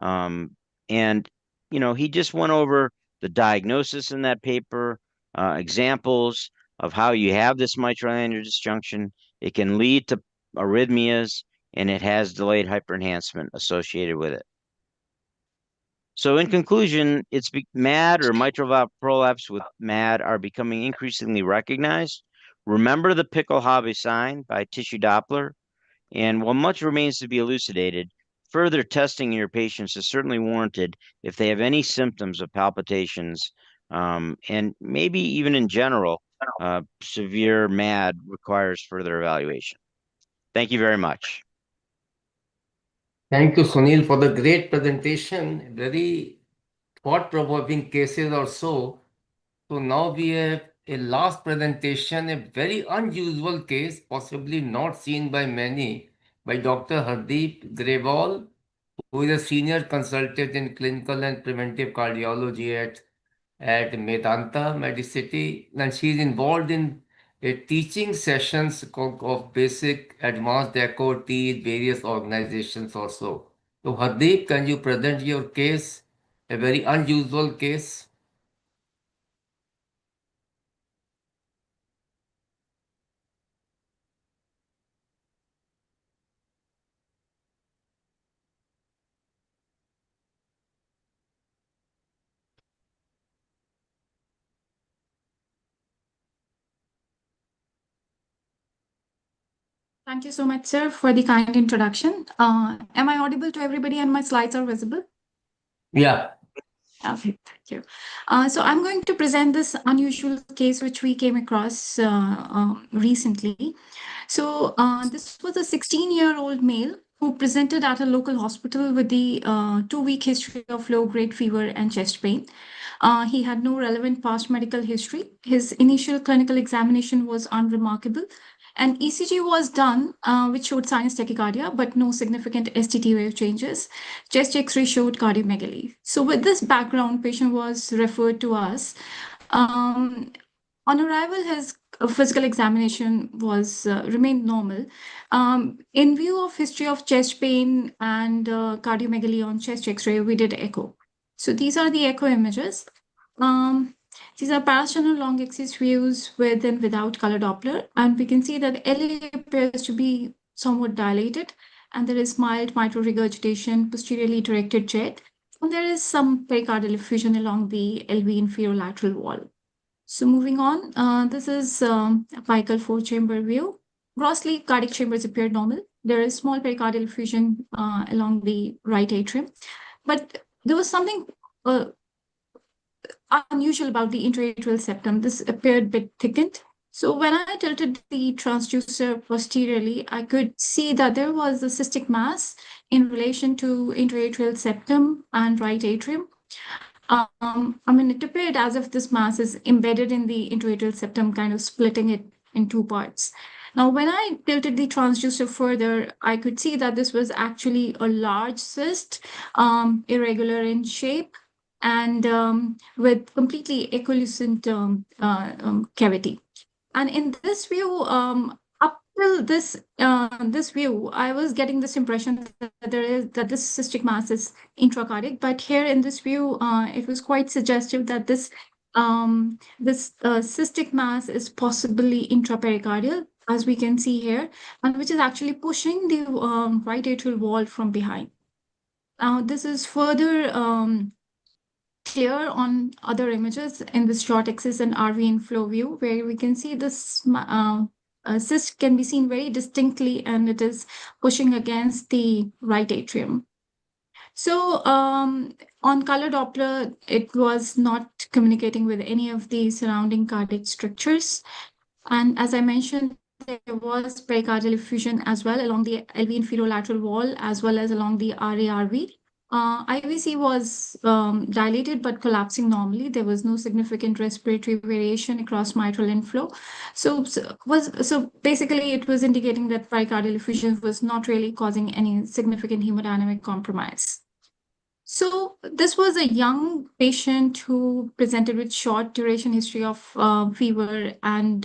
And, he just went over the diagnosis in that paper, examples of how you have this mitral annular disjunction. It can lead to arrhythmias, and it has delayed hyperenhancement associated with it. So in conclusion, MAD or mitral valve prolapse with MAD are becoming increasingly recognized. Remember the Pickelhabe sign by tissue Doppler. And while much remains to be elucidated, further testing in your patients is certainly warranted if they have any symptoms of palpitations, and maybe even in general, severe MAD requires further evaluation. Thank you very much. Thank you, Sunil, for the great presentation. Very thought-provoking cases also. So now we have a last presentation, a very unusual case, possibly not seen by many, by Dr. Hardeep Grewal, who is a senior consultant in clinical and preventive cardiology at Medanta Medicity, and she is involved in teaching sessions of basic advanced echo T in various organizations also. So Hardeep, can you present your case? A very unusual case. Thank you so much, sir, for the kind introduction. Am I audible to everybody and my slides are visible? Yeah. Okay, thank you. So I'm going to present this unusual case which we came across recently. So this was a 16-year-old male who presented at a local hospital with the 2-week history of low-grade fever and chest pain. He had no relevant past medical history. His initial clinical examination was unremarkable. An ECG was done, which showed sinus tachycardia, but no significant STT wave changes. Chest X-ray showed cardiomegaly. So with this background, patient was referred to us. On arrival, his physical examination was remained normal. In view of history of chest pain and cardiomegaly on chest X-ray, we did echo. So these are the echo images. These are parasternal long axis views with and without color Doppler, and we can see that LA appears to be somewhat dilated, and there is mild mitral regurgitation, posteriorly directed jet, and there is some pericardial effusion along the LV inferolateral wall. So moving on, this is a apical 4-chamber view. Grossly, cardiac chambers appear normal. There is small pericardial effusion along the right atrium, but there was something unusual about the intraatrial septum. This appeared a bit thickened. So when I tilted the transducer posteriorly, I could see that there was a cystic mass in relation to intraatrial septum and right atrium. It appeared as if this mass is embedded in the intraatrial septum, kind of splitting it in 2 parts. Now, when I tilted the transducer further, I could see that this was actually a large cyst, irregular in shape, and with completely equiescent cavity. And in this view, up till this view, I was getting this impression that this cystic mass is intracardiac. But here in this view, it was quite suggestive that this cystic mass is possibly intrapericardial, as we can see here, and which is actually pushing the right atrial wall from behind. Now, this is further clear on other images in this short axis and RV inflow view, where we can see this cyst can be seen very distinctly, and it is pushing against the right atrium. So on color Doppler, it was not communicating with any of the surrounding cardiac structures. And as I mentioned, there was pericardial effusion as well along the LV inferolateral wall, as well as along the RARV. IVC was dilated but collapsing normally. There was no significant respiratory variation across mitral inflow. So basically, it was indicating that pericardial effusion was not really causing any significant hemodynamic compromise. So this was a young patient who presented with short duration history of fever and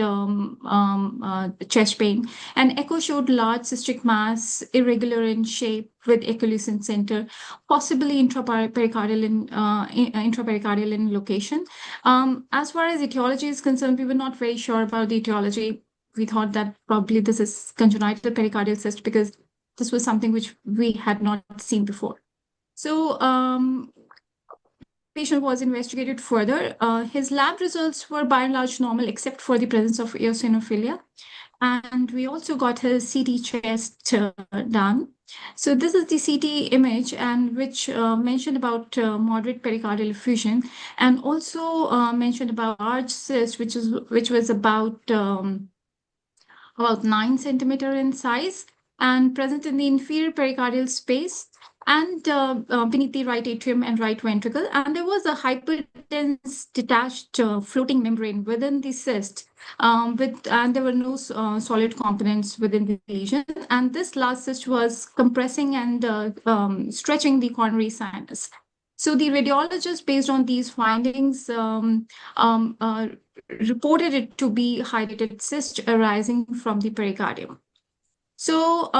chest pain. And echo showed large cystic mass, irregular in shape with equiescent center, possibly intrapericardial in location. As far as etiology is concerned, we were not very sure about the etiology. We thought that probably this is congenital pericardial cyst because this was something which we had not seen before. So patient was investigated further. His lab results were by and large normal, except for the presence of eosinophilia. And we also got his CT chest done. So this is the CT image, and which mentioned about moderate pericardial effusion, and also mentioned about large cyst, which was about 9 centimeter in size and present in the inferior pericardial space and beneath the right atrium and right ventricle. And there was a hyperdense detached floating membrane within the cyst, and there were no solid components within the lesion. And this large cyst was compressing and stretching the coronary sinus. So the radiologist, based on these findings, reported it to be hydatid cyst arising from the pericardium. So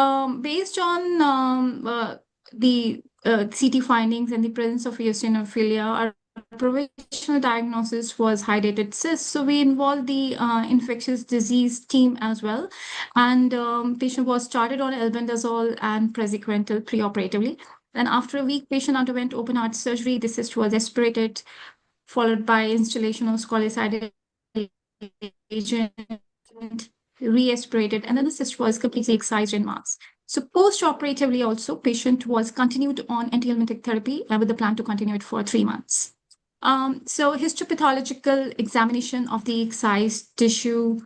based on the CT findings and the presence of eosinophilia, our provisional diagnosis was hydatid cyst. So we involved the infectious disease team as well. And patient was started on albendazole and praziquantel preoperatively. Then after a week, patient underwent open heart surgery. The cyst was aspirated, followed by installation of scolecidal agent, re-aspirated, and then the cyst was completely excised in mass. So post-operatively also, patient was continued on antiemetic therapy with the plan to continue it for 3 months. So histopathological examination of the excised tissue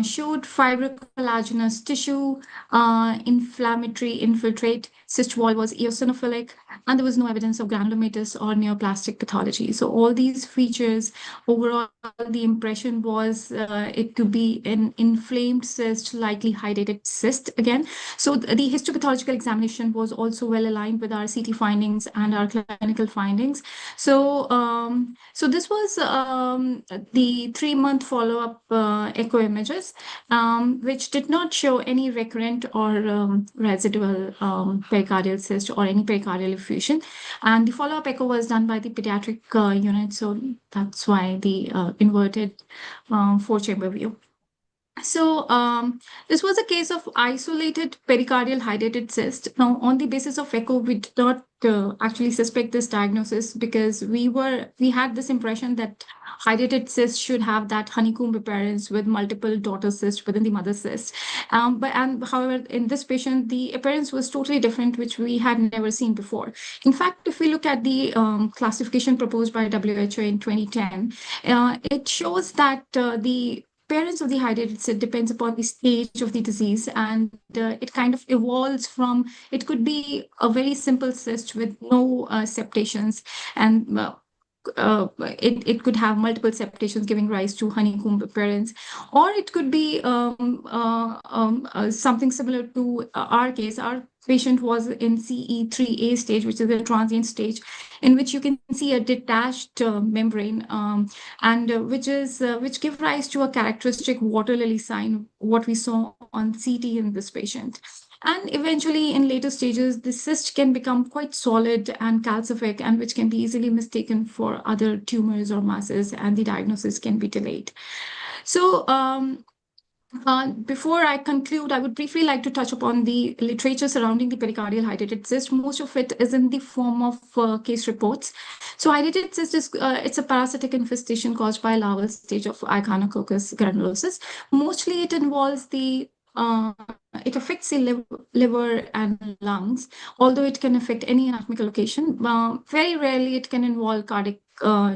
showed fibrocollagenous tissue, inflammatory infiltrate, cyst wall was eosinophilic, and there was no evidence of granulomatous or neoplastic pathology. So all these features, overall, the impression was it to be an inflamed cyst, likely hydatid cyst again. So the histopathological examination was also well aligned with our CT findings and our clinical findings. So, so this was the 3-month follow-up echo images, which did not show any recurrent or residual pericardial cyst or any pericardial effusion. And the follow-up echo was done by the pediatric unit. So that's why the inverted 4-chamber view. So this was a case of isolated pericardial hydatid cyst. Now, on the basis of echo, we did not actually suspect this diagnosis because we had this impression that hydatid cyst should have that honeycomb appearance with multiple daughter cysts within the mother cyst. However, in this patient, the appearance was totally different, which we had never seen before. In fact, if we look at the classification proposed by WHO in 2010, it shows that the appearance of the hydatid cyst depends upon the stage of the disease, and it kind of evolves from, it could be a very simple cyst with no septations, and it could have multiple septations giving rise to honeycomb appearance, or it could be something similar to our case. Our patient was in CE3A stage, which is a transient stage, in which you can see a detached membrane, and which give rise to a characteristic water lily sign, what we saw on CT in this patient. And eventually, in later stages, the cyst can become quite solid and calcific, and which can be easily mistaken for other tumors or masses, and the diagnosis can be delayed. So, before I conclude, I would briefly like to touch upon the literature surrounding the pericardial hydatid cyst. Most of it is in the form of case reports. So hydatid cyst is it's a parasitic infestation caused by larval stage of Echinococcus granulosus. Mostly it involves the it affects the liver and lungs, although it can affect any anatomical location. Very rarely it can involve cardiac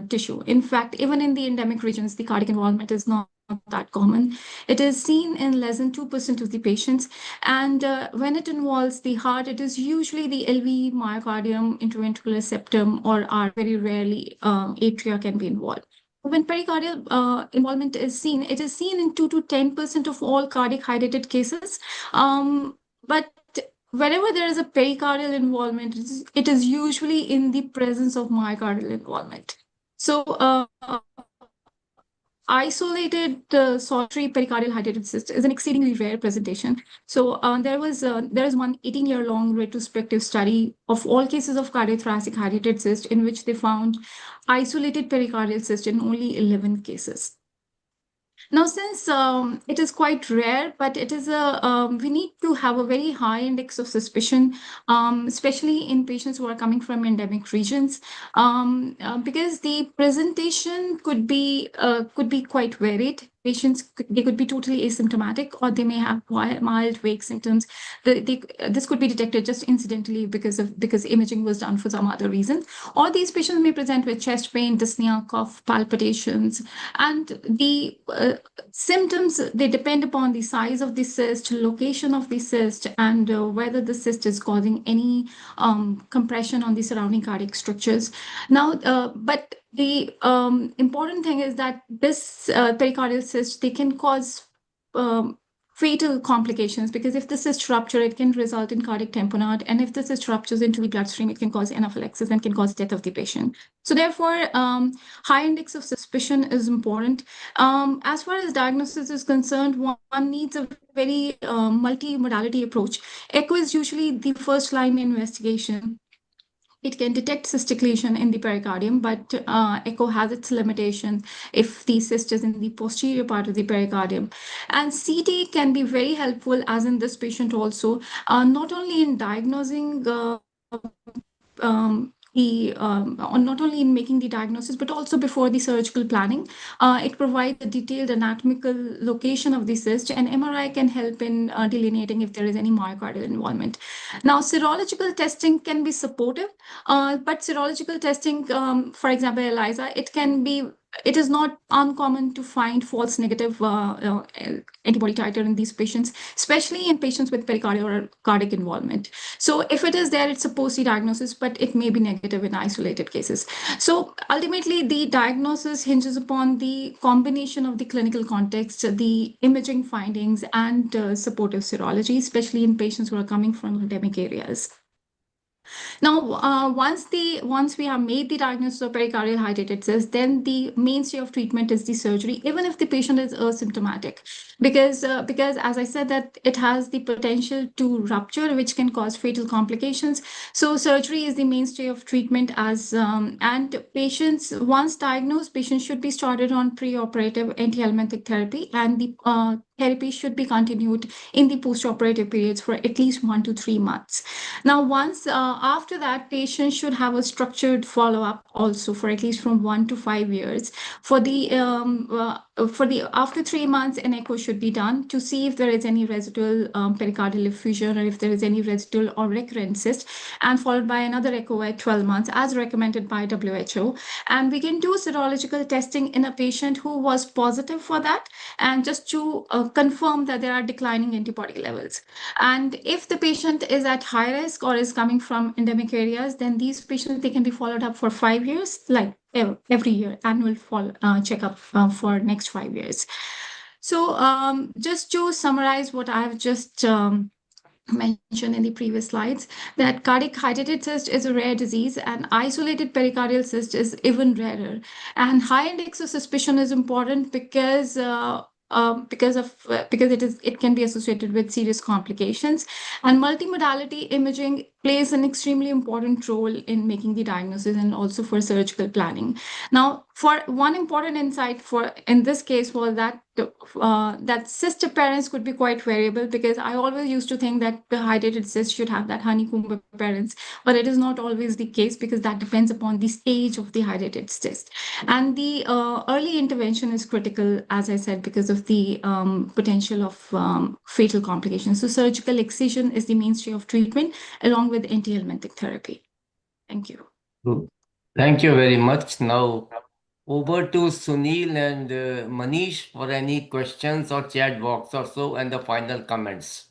tissue. In fact, even in the endemic regions, the cardiac involvement is not that common. It is seen in less than 2% of the patients. And when it involves the heart, it is usually the LV, myocardium, interventricular septum, or are very rarely atria can be involved. When pericardial involvement is seen, it is seen in 2 to 10% of all cardiac hydatid cases. But whenever there is a pericardial involvement, it is usually in the presence of myocardial involvement. So isolated solitary pericardial hydatid cyst is an exceedingly rare presentation. So there is one 18-year-long retrospective study of all cases of cardiothoracic hydatid cyst in which they found isolated pericardial cyst in only 11 cases. Now, since it is quite rare, but it is we need to have a very high index of suspicion, especially in patients who are coming from endemic regions, because the presentation could be quite varied. Patients, they could be totally asymptomatic, or they may have mild vague symptoms. This could be detected just incidentally because imaging was done for some other reason. Or these patients may present with chest pain, dyspnea, cough, palpitations, and the symptoms, they depend upon the size of the cyst, location of the cyst, and whether the cyst is causing any compression on the surrounding cardiac structures. Now, but the important thing is that this pericardial cyst, they can cause fatal complications, because if the cyst rupture, it can result in cardiac tamponade, and if the cyst ruptures into the bloodstream, it can cause anaphylaxis and can cause death of the patient. So therefore, high index of suspicion is important. As far as diagnosis is concerned, one needs a very multi-modality approach. Echo is usually the first line investigation. It can detect cystic lesion in the pericardium, but echo has its limitation if the cyst is in the posterior part of the pericardium. And CT can be very helpful, as in this patient also, not only in diagnosing not only in making the diagnosis, but also before the surgical planning. It provides a detailed anatomical location of the cyst, and MRI can help in delineating if there is any myocardial involvement. Now, serological testing can be supportive, but serological testing, for example, ELISA, it is not uncommon to find false negative antibody titer in these patients, especially in patients with pericardial or cardiac involvement. So if it is there, it's a post-diagnosis, but it may be negative in isolated cases. So ultimately, the diagnosis hinges upon the combination of the clinical context, the imaging findings, and supportive serology, especially in patients who are coming from endemic areas. Now, once we have made the diagnosis of pericardial hydatid cyst, then the mainstay of treatment is the surgery, even if the patient is asymptomatic, because as I said, that it has the potential to rupture, which can cause fatal complications. So surgery is the mainstay of treatment, and patients, once diagnosed, patients should be started on preoperative antihelminthic therapy, and the therapy should be continued in the postoperative periods for at least 1 to 3 months. Now, once after that, patients should have a structured follow-up also for at least from 1 to 5 years. For the after 3 months, an echo should be done to see if there is any residual pericardial effusion, or if there is any residual or recurrent cyst, and followed by another echo at 12 months, as recommended by WHO. And we can do serological testing in a patient who was positive for that, and just to confirm that there are declining antibody levels. And if the patient is at high risk or is coming from endemic areas, then these patients, they can be followed up for 5 years, like every year, annual checkup for next 5 years. So just to summarize what I've just mentioned in the previous slides, that cardiac hydatid cyst is a rare disease, and isolated pericardial cyst is even rarer. And high index of suspicion is important because it can be associated with serious complications, and multimodality imaging plays an extremely important role in making the diagnosis and also for surgical planning. Now, for one important insight in this case was that that cyst appearance could be quite variable, because I always used to think that the hydatid cyst should have that honeycomb appearance, but it is not always the case, because that depends upon the stage of the hydatid cyst. And the early intervention is critical, as I said, because of the potential of fatal complications. So surgical excision is the mainstay of treatment, along with antihelminthic therapy. Thank you. Thank you very much. Now, over to Sunil and Manish for any questions or chat box or so, and the final comments.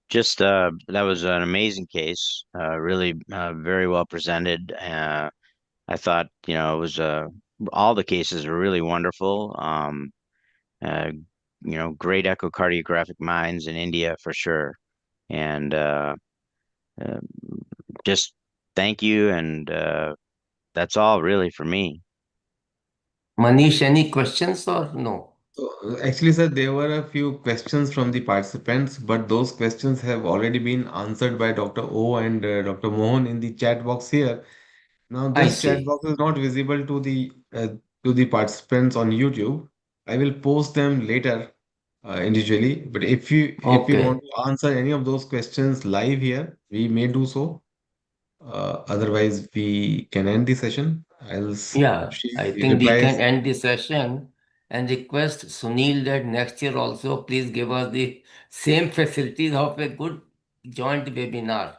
Just that was an amazing case, really very well presented. I thought, it was all the cases are really wonderful. Uh, great echocardiographic minds in India for sure. And just thank you, and that's all really for me. Manish, any questions or no? So, actually, sir, there were a few questions from the participants, but those questions have already been answered by Dr. O and Dr. Mohan in the chat box here. Now, I this chat see. box is not visible to the participants on YouTube. I will post them later individually. But if you Okay. want to answer any of those questions live here, we may do so. Otherwise, we can end the session. Yeah, Share I the think we can replies. end the session and request Sunil that next year also please give us the same facilities of a good joint webinar.